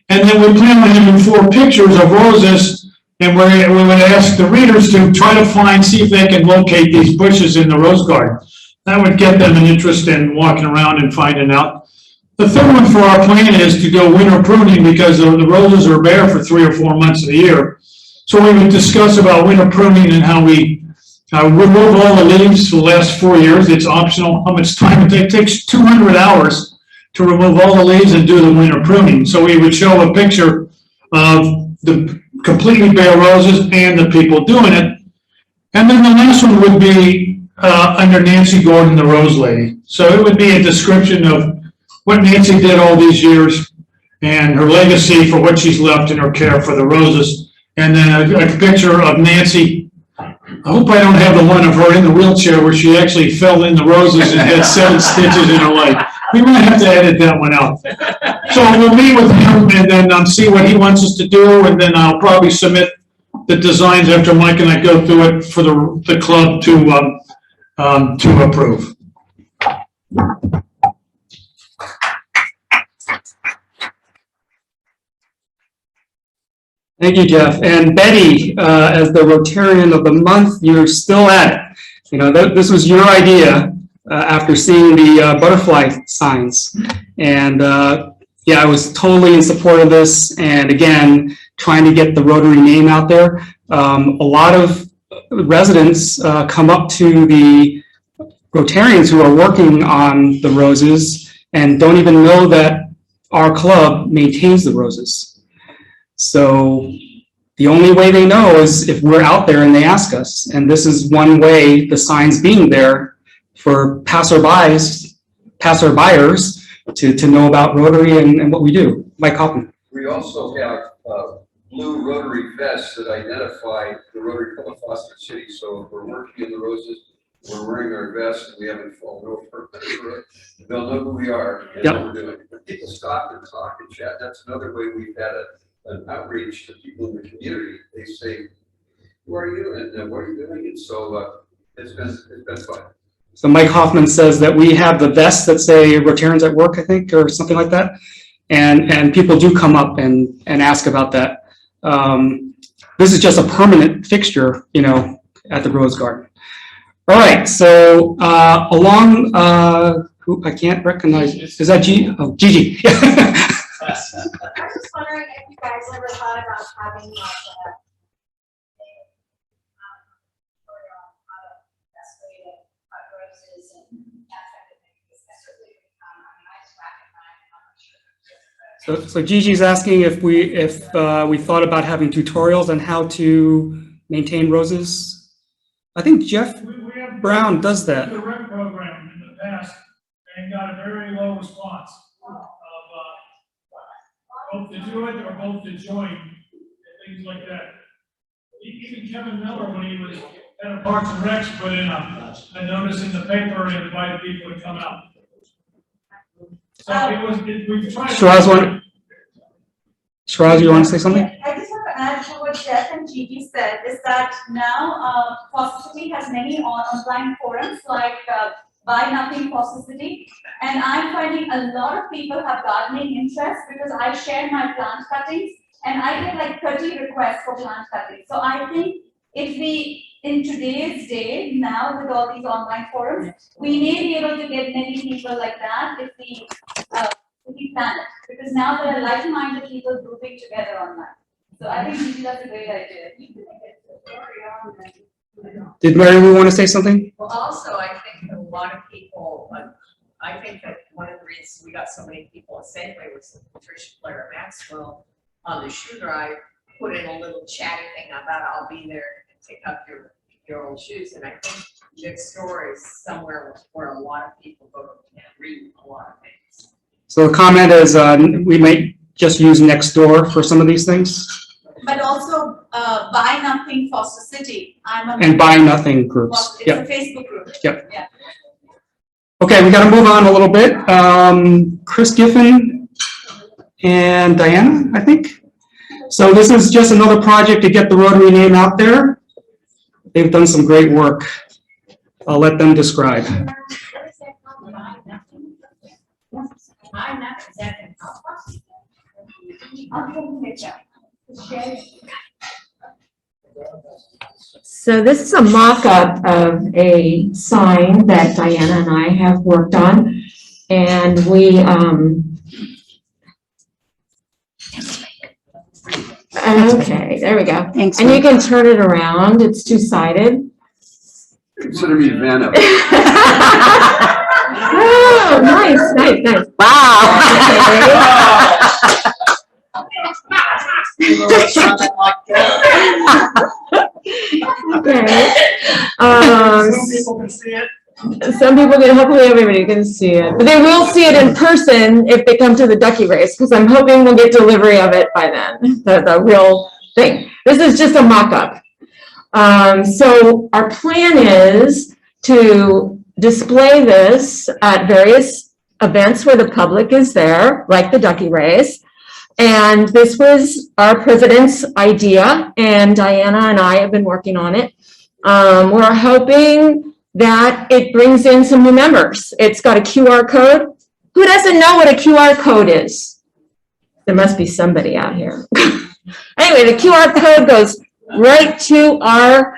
And then we plan on having 4 pictures of roses, and we would ask the readers to try to see if they can locate these bushes in the rose garden. That would get them an interest in walking around and finding out. The third one for our plan is to go winter pruning, because the roses are bare for 3 or 4 months of the year. So we would discuss about winter pruning and how we remove all the leaves for the last 4 years. It's optional how much time it takes. It takes 200 hours
to remove all the leaves and do the winter pruning. So we would show a picture of the completely bare roses and the people doing it. And then the last one would be under Nancy Gordon, the Rose Lady. So it would be a description of what Nancy did all these years and her legacy for what she's left in her care for the roses. And then a picture of Nancy. I hope I don't have the one of her in the wheelchair where she actually fell in the roses and had 7 stitches in her leg. We might have to edit that one out. So we'll meet with him and then see what he wants us to do, and then I'll probably submit the designs after Mike and I go through it for the club to approve.
Thank you, Jeff. And Betty, as the Rotarian of the Month, you're still at it. You know, this was your idea after seeing the butterfly signs. And yeah, I was totally in support of this. And again, trying to get the Rotary name out there. A lot of residents come up to the Rotarians who are working on the roses and don't even know that our club maintains the roses. So the only way they know is if we're out there and they ask us. And this is one way, the signs being there for passerbyers to know about Rotary and what we do. Mike Hoffman.
We also have blue Rotary vests that identify the Rotary Club of Foster City. So if we're working in the roses, we're wearing our vests and we haven't fallen over. They'll know who we are and what we're doing. When people stop and talk and chat, that's another way we've had an outreach to people in the community. They say, who are you and what are you doing? And so it's been fun.
So Mike Hoffman says that we have the vests that say Rotarians at Work, I think, or something like that. And people do come up and ask about that. This is just a permanent fixture, you know, at the Rose Garden. All right, so along, who I can't recognize, is that Gigi? Oh, Gigi.
I was just wondering if you guys ever thought about having like a tutorial on how to best way to cut roses and that type of thing, because that's really I mean, I just recognize how much.
So Gigi's asking if we thought about having tutorials on how to maintain roses. I think Jeff Brown does that.
The rec program in the past and got a very low response of both to do it or both to join and things like that. Even Kevin Miller, when he was at a Parks and Recs, put in a notice in the paper and invited people to come out. So we've tried.
Shiraz, you want to say something?
I just want to add to what Jeff and Gigi said, is that now Foster City has many online forums like Buy Nothing Foster City, and I'm finding a lot of people have gardening interest because I share my plant cuttings and I get like 30 requests for plant cuttings. So I think if we, in today's day, now with all these online forums, we may be able to get many people like that if we plan it, because now there are like-minded people grouping together online. So I think Gigi, that's a great idea.
Did Mary Lou want to say something?
Well, also, I think a lot of people, I think that one of the reasons we got so many people at Safeway was Patricia Clara Maxwell on the shoe drive, put in a little chatty thing about I'll be there and pick up your old shoes. And I think Nick's store is somewhere where a lot of people go to and read a lot of things.
So the comment is we might just use Nextdoor for some of these things.
But also Buy Nothing Foster City.
And Buy Nothing groups.
It's a Facebook group.
Yep.
Yeah.
Okay, we got to move on a little bit. Chris Giffen and Diana, I think. So this is just another project to get the Rotary name out there. They've done some great work. I'll let them describe.
So this is a mock-up of a sign that Diana and I have worked on. And we, okay, there we go.
Thanks.
And you can turn it around. It's two-sided.
Consider me Vanna.
Oh, nice.
Okay.
Some people can see it.
Some people can, hopefully everybody can see it, but they will see it in person if they come to the ducky race, because I'm hoping we'll get delivery of it by then, the real thing. This is just a mock-up. So our plan is to display this at various events where the public is there, like the ducky race. And this was our president's idea, and Diana and I have been working on it. We're hoping that it brings in some new members. It's got a QR code. Who doesn't know what a QR code is? There must be somebody out here. Anyway, the QR code goes right to our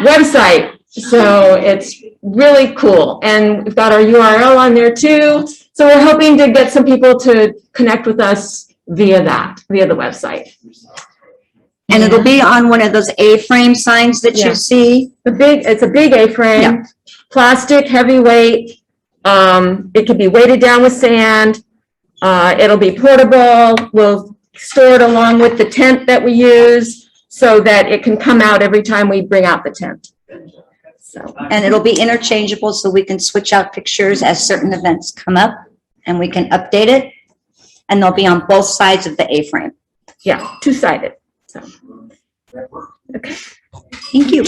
website. So it's really cool. And we've got our URL on there too. So we're hoping to get some people to connect with us via the website.
And it'll be on one of those A-frame signs that you see?
It's a big A-frame, plastic, heavyweight. It can be weighted down with sand. It'll be portable. We'll store it along with the tent that we use so that it can come out every time we bring out the tent. So.
And it'll be interchangeable, so we can switch out pictures as certain events come up, and we can update it. And they'll be on both sides of the A-frame.
Yeah, two-sided. So. Okay.
Thank you.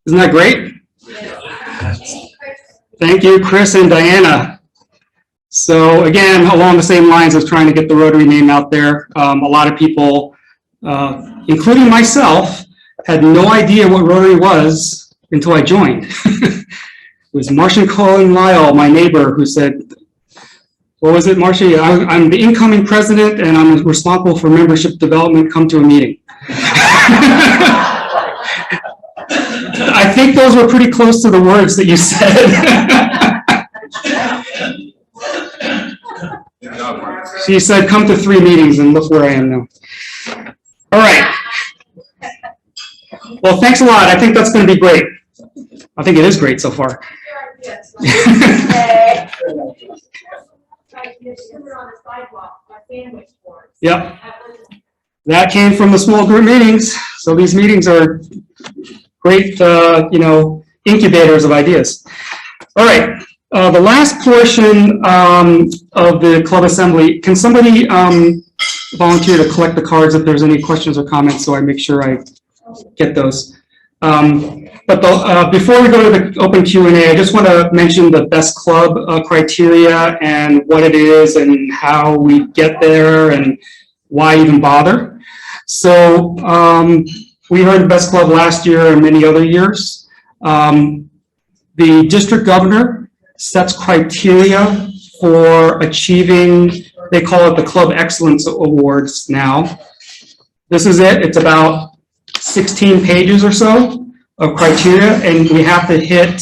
Isn't that great? Thank you, Chris and Diana. So again, along the same lines of trying to get the Rotary name out there, a lot of people, including myself, had no idea what Rotary was until I joined. It was Marcia Colin Lyle, my neighbor, who said, what was it, Marcia? I'm the incoming president and I'm responsible for membership development. Come to a meeting. I think those were pretty close to the words that you said. She said, come to 3 meetings, and look where I am now. All right. Well, thanks a lot. I think that's going to be great. I think it is great so far. Yep. That came from the small group meetings. So these meetings are great, incubators of ideas. All right. The last portion of the club assembly, can somebody volunteer to collect the cards if there's any questions or comments, so I make sure I get those. But before we go to the open Q&A, I just want to mention the best club criteria and what it is and how we get there and why even bother. So we heard the best club last year and many other years. The district governor sets criteria for achieving, they call it the Club Excellence Awards now. This is it. It's about 16 pages or so of criteria, and we have to hit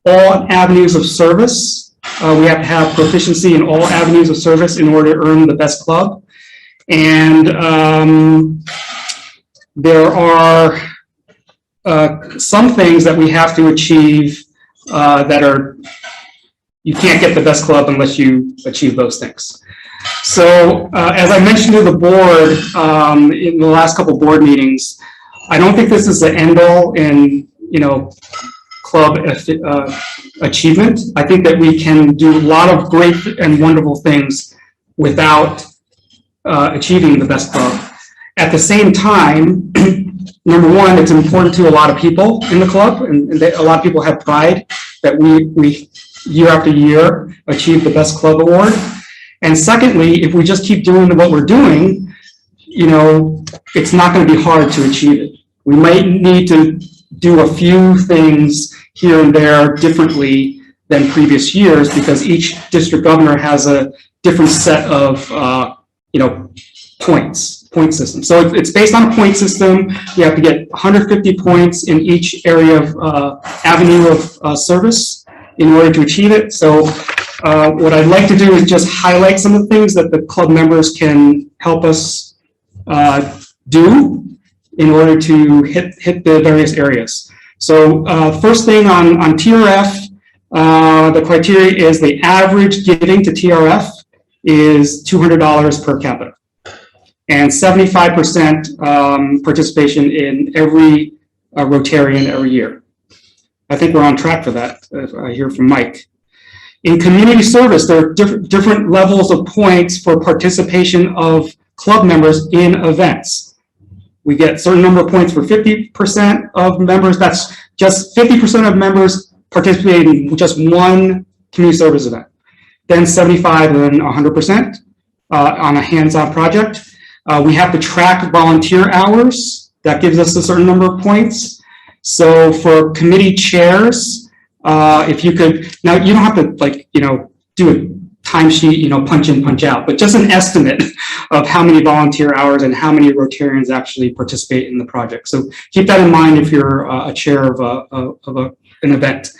all avenues of service. We have to have proficiency in all avenues of service in order to earn the best club. And there are some things that we have to achieve that are, you can't get the best club unless you achieve those things. So as I mentioned to the board in the last couple board meetings, I don't think this is the end all in, club achievement. I think that we can do a lot of great and wonderful things without achieving the best club. At the same time, number one, it's important to a lot of people in the club, and a lot of people have pride that we year after year achieve the best club award. And secondly, if we just keep doing what we're doing, it's not going to be hard to achieve it. We might need to do a few things here and there differently than previous years because each district governor has a different set of, point system. So it's based on a point system. You have to get 150 points in each area of avenue of service in order to achieve it. So what I'd like to do is just highlight some of the things that the club members can help us do in order to hit the various areas. So first thing on TRF, the criteria is the average giving to TRF is $200 per capita, and 75% participation in every Rotarian every year. I think we're on track for that, if I hear from Mike. In community service, there are different levels of points for participation of club members in events. We get a certain number of points for 50% of members. That's just 50% of members participating in just one community service event. Then 75 and then 100% on a hands-on project. We have to track volunteer hours. That gives us a certain number of points. So for committee chairs, if you could, now you don't have to do a timesheet, punch in, punch out, but just an estimate of how many volunteer hours and how many Rotarians actually participate in the project. So keep that in mind if you're a chair of an event.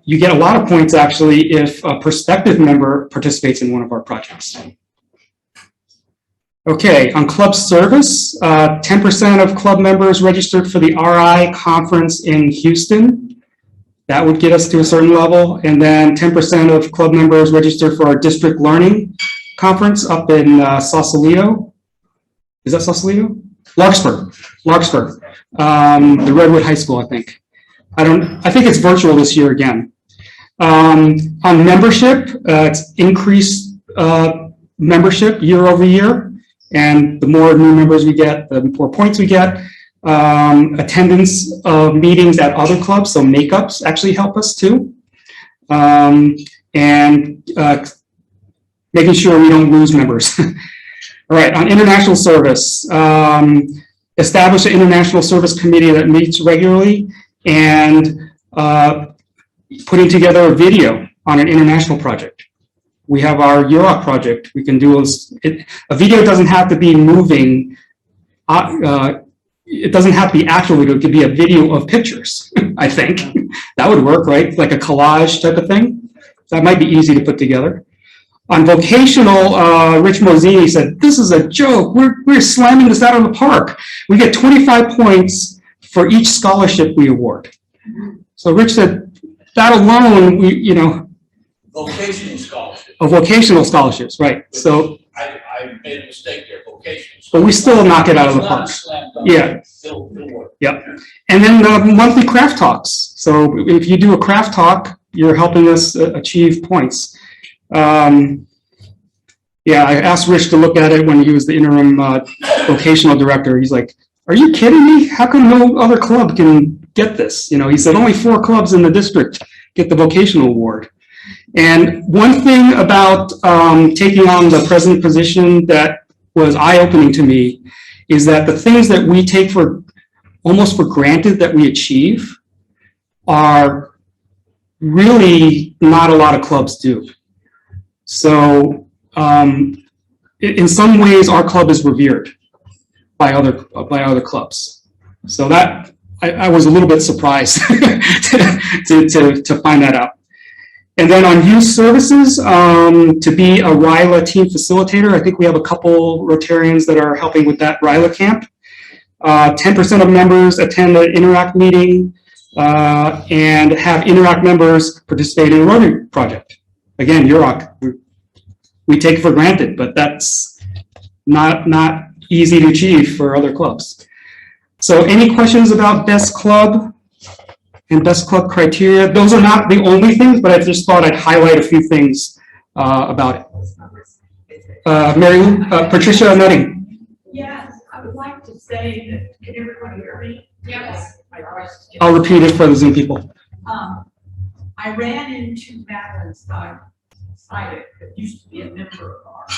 You get a lot of points actually if a prospective member participates in one of our projects. Okay, on club service, 10% of club members registered for the RI conference in Houston. That would get us to a certain level. And then 10% of club members registered for our district learning conference up in Sausalito. Is that Sausalito? Larkspur. The Redwood High School, I think. I think it's virtual this year again. On membership, it's increased membership year over year. And the more new members we get, the more points we get. Attendance of meetings at other clubs, so makeups actually help us too. And making sure we don't lose members. All right, on international service, establish an international service committee that meets regularly and putting together a video on an international project. We have our UROC project. We can do a video. Doesn't have to be moving. It doesn't have to be actual video. It could be a video of pictures. I think that would work, right? Like a collage type of thing. That might be easy to put together. On vocational, Rich Mosini said, "This is a joke. We're slamming this out of the park. We get 25 points for each scholarship we award." So Rich said, "That alone,
Vocational scholarship.
vocational scholarships, right?" So,
I made a mistake there, vocational.
but we still knock it out of the park. Yeah. Yep. And then the monthly craft talks. So if you do a craft talk, you're helping us achieve points. Yeah, I asked Rich to look at it when he was the interim vocational director. He's like, "Are you kidding me? How come no other club can get this?" He said only 4 clubs in the district get the vocational award. And one thing about taking on the president position that was eye-opening to me is that the things that we take almost for granted that we achieve are really not a lot of clubs do. So in some ways, our club is revered by other clubs. So that I was a little bit surprised to find that out. And then on youth services, to be a RILA team facilitator, I think we have a couple Rotarians that are helping with that RILA camp. 10% of members attend the Interact meeting and have Interact members participate in a Rotary project. Again, UROC, we take it for granted, but that's not easy to achieve for other clubs. So any questions about best club and best club criteria? Those are not the only things, but I just thought I'd highlight a few things about it. Patricia Nutting.
Yes, I would like to say that, can everyone hear me? Yes.
I'll repeat it for the Zoom people.
I ran into Madeline Sidek, that used to be a member of ours.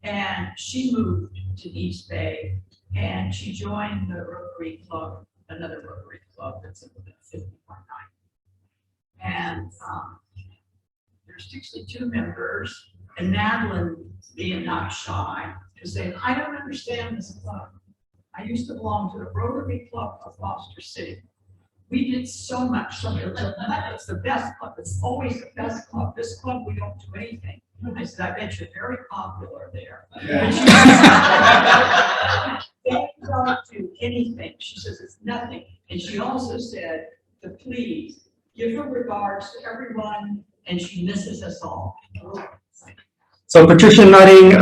And she moved to East Bay and she joined the Rotary Club, another Rotary Club that's in the 51 And there's 62 members, and Madeline, being not shy, was saying, "I don't understand this club. I used to belong to the Rotary Club of Foster City. We did so much, it's the best club, it's always the best club, this club, we don't do anything. I said, I bet you're very popular there. They don't do anything, she says it's nothing, and she also said to please give her regards to everyone, and she misses us all.
So Patricia Nutting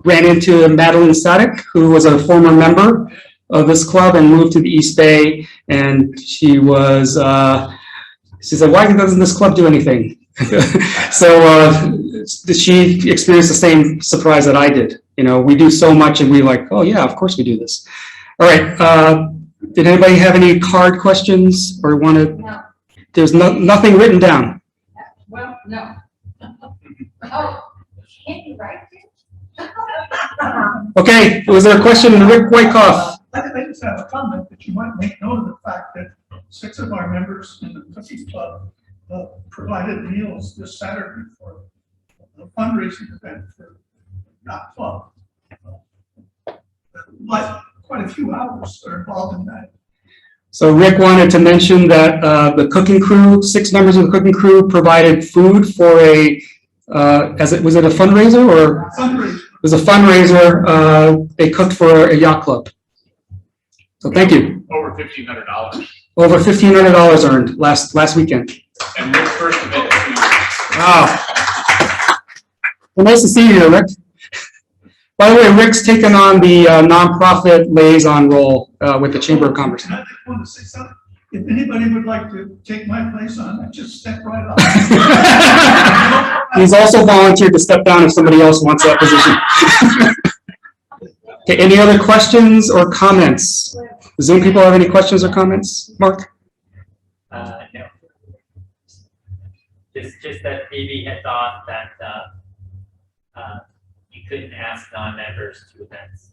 ran into Madeline Sadek, who was a former member of this club and moved to the East Bay, and she said, why doesn't this club do anything? So she experienced the same surprise that I did. You know, we do so much and we're like, oh yeah, of course we do this. All right, did anybody have any card questions or want to?
No.
There's nothing written down.
Well, no. Oh, can't you write it?
Okay, was there a question, Rick Wyckoff?
I just have a comment that you might make note of the fact that 6 of our members in the Cookies Club provided meals this Saturday for a fundraising event for that club. But quite a few hours are involved in that.
So Rick wanted to mention that the cooking crew, 6 members of the cooking crew provided food for a, was it a fundraiser or?
Fundraiser.
It was a fundraiser, they cooked for a yacht club. So thank you.
Over $1,500.
Over $1,500 earned last weekend.
And Rick first admitted to.
Wow. Well, nice to see you, Rick. By the way, Rick's taken on the nonprofit liaison role with the Chamber of Commerce.
I just want to say something. If anybody would like to take my place on that, just step right up.
He's also volunteered to step down if somebody else wants that position. Okay, any other questions or comments? Zoom people have any questions or comments? Mark?
No. Just that Phoebe had thought that, you couldn't ask non-members to events.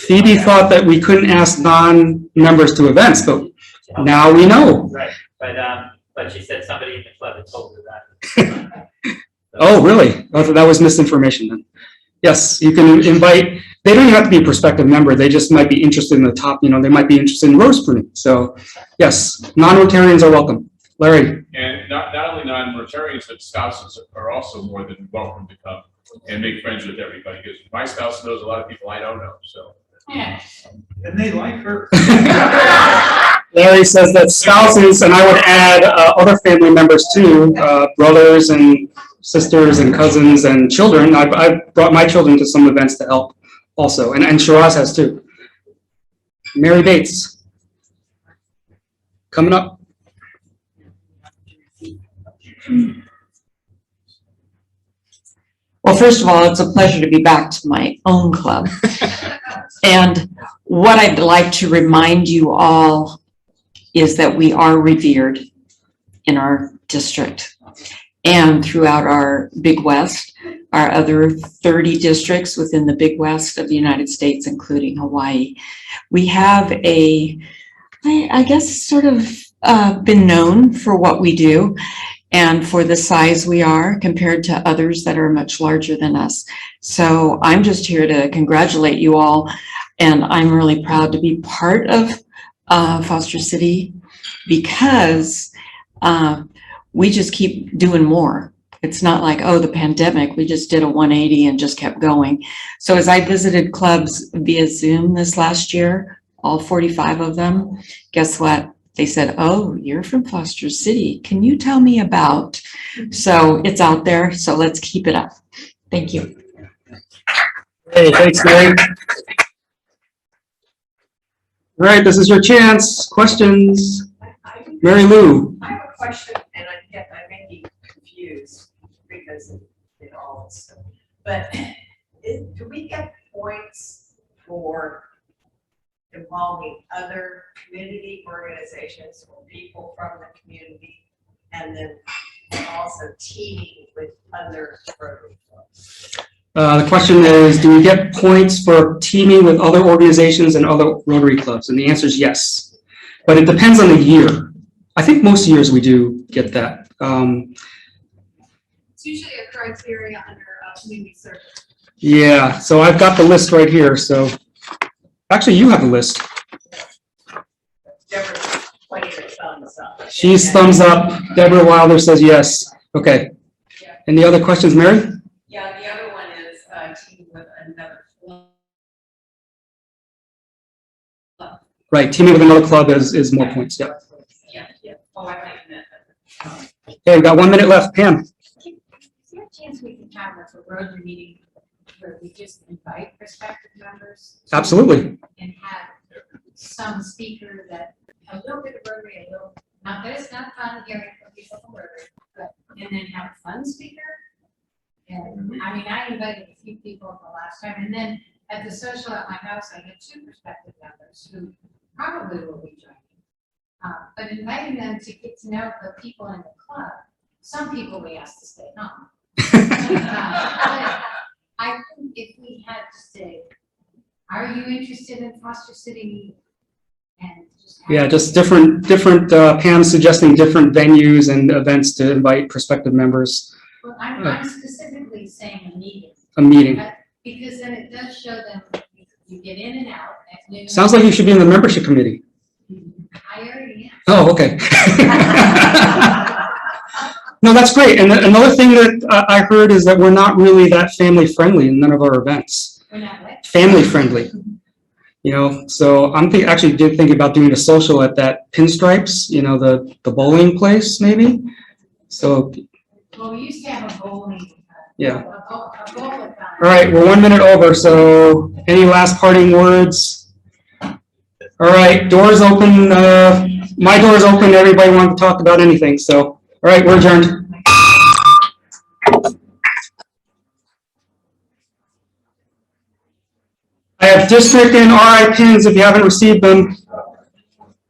Phoebe thought that we couldn't ask non-members to events, but now we know.
Right, but she said somebody in the club had told her that.
Oh, really? Oh, that was misinformation then. Yes, you can invite, they don't even have to be a prospective member, they just might be interested in the top, you know, they might be interested in rose pruning. So, yes, non-Rotarians are welcome. Larry?
And not only non-Rotarians, but spouses are also more than welcome to come and make friends with everybody, because my spouse knows a lot of people I don't know, so.
And they like her.
Larry says that spouses, and I would add other family members too, brothers and sisters and cousins and children. I've brought my children to some events to help also, and Shiraz has too. Mary Bates. Coming up.
Well, first of all, it's a pleasure to be back to my own club. And what I'd like to remind you all is that we are revered in our district and throughout our Big West, our other 30 districts within the Big West of the United States, including Hawaii. We have I guess, sort of been known for what we do and for the size we are compared to others that are much larger than us. So I'm just here to congratulate you all, and I'm really proud to be part of Foster City because we just keep doing more. It's not like, oh, the pandemic, we just did a 180 and just kept going. So as I visited clubs via Zoom this last year, all 45 of them, guess what? They said, oh, you're from Foster City. Can you tell me about? So it's out there, so let's keep it up. Thank you.
Hey, thanks, Mary. All right, this is your chance. Questions? Mary Lou.
I have a question, and I may be confused because of all this stuff. But do we get points for involving other community organizations or people from the community, and then also teaming with other Rotary clubs?
The question is, do we get points for teaming with other organizations and other Rotary clubs? And the answer is yes, but it depends on the year. I think most years we do get that.
It's usually a criteria under community service.
Yeah, so I've got the list right here. So actually, you have the list.
Different 20 to thumbs up.
She's thumbs up. Deborah Wilder says yes. Okay. Any other questions, Mary?
Yeah, the other one is, teaming with another club.
Right, teaming with another club is more points, yeah.
Yeah. Oh, I like that.
Okay, we've got 1 minute left. Pam?
Is there a chance we can have like a Rotary meeting where we just invite prospective members?
Absolutely.
And have some speaker that, a little bit of Rotary, a little, not that it's not fun hearing from people from Rotary, but, and then have a fun speaker. And, I mean, I invited a few people the last time, and then at the social at my house, I had 2 prospective members who probably will be joining. But inviting them to get to know the people in the club, some people we asked to stay home. But I think if we had to say, are you interested in Foster City? And just.
Yeah, just different, Pam suggesting different venues and events to invite prospective members.
Well, I'm specifically saying a meeting.
A meeting.
Because then it does show them, you get in and out at noon.
Sounds like you should be in the membership committee.
I already am.
Oh, okay. No, that's great. And another thing that I heard is that we're not really that family friendly in none of our events.
We're not what?
Family friendly. You know, so I'm actually did think about doing a social at that Pinstripes, you know, the bowling place maybe. So,
Well, we used to have a bowling.
yeah.
A bowling.
All right, we're 1 minute over, so any last parting words? All right, doors open, my door's open, everybody wants to talk about anything, so, all right, we're adjourned. I have district and RI pins if you haven't received them.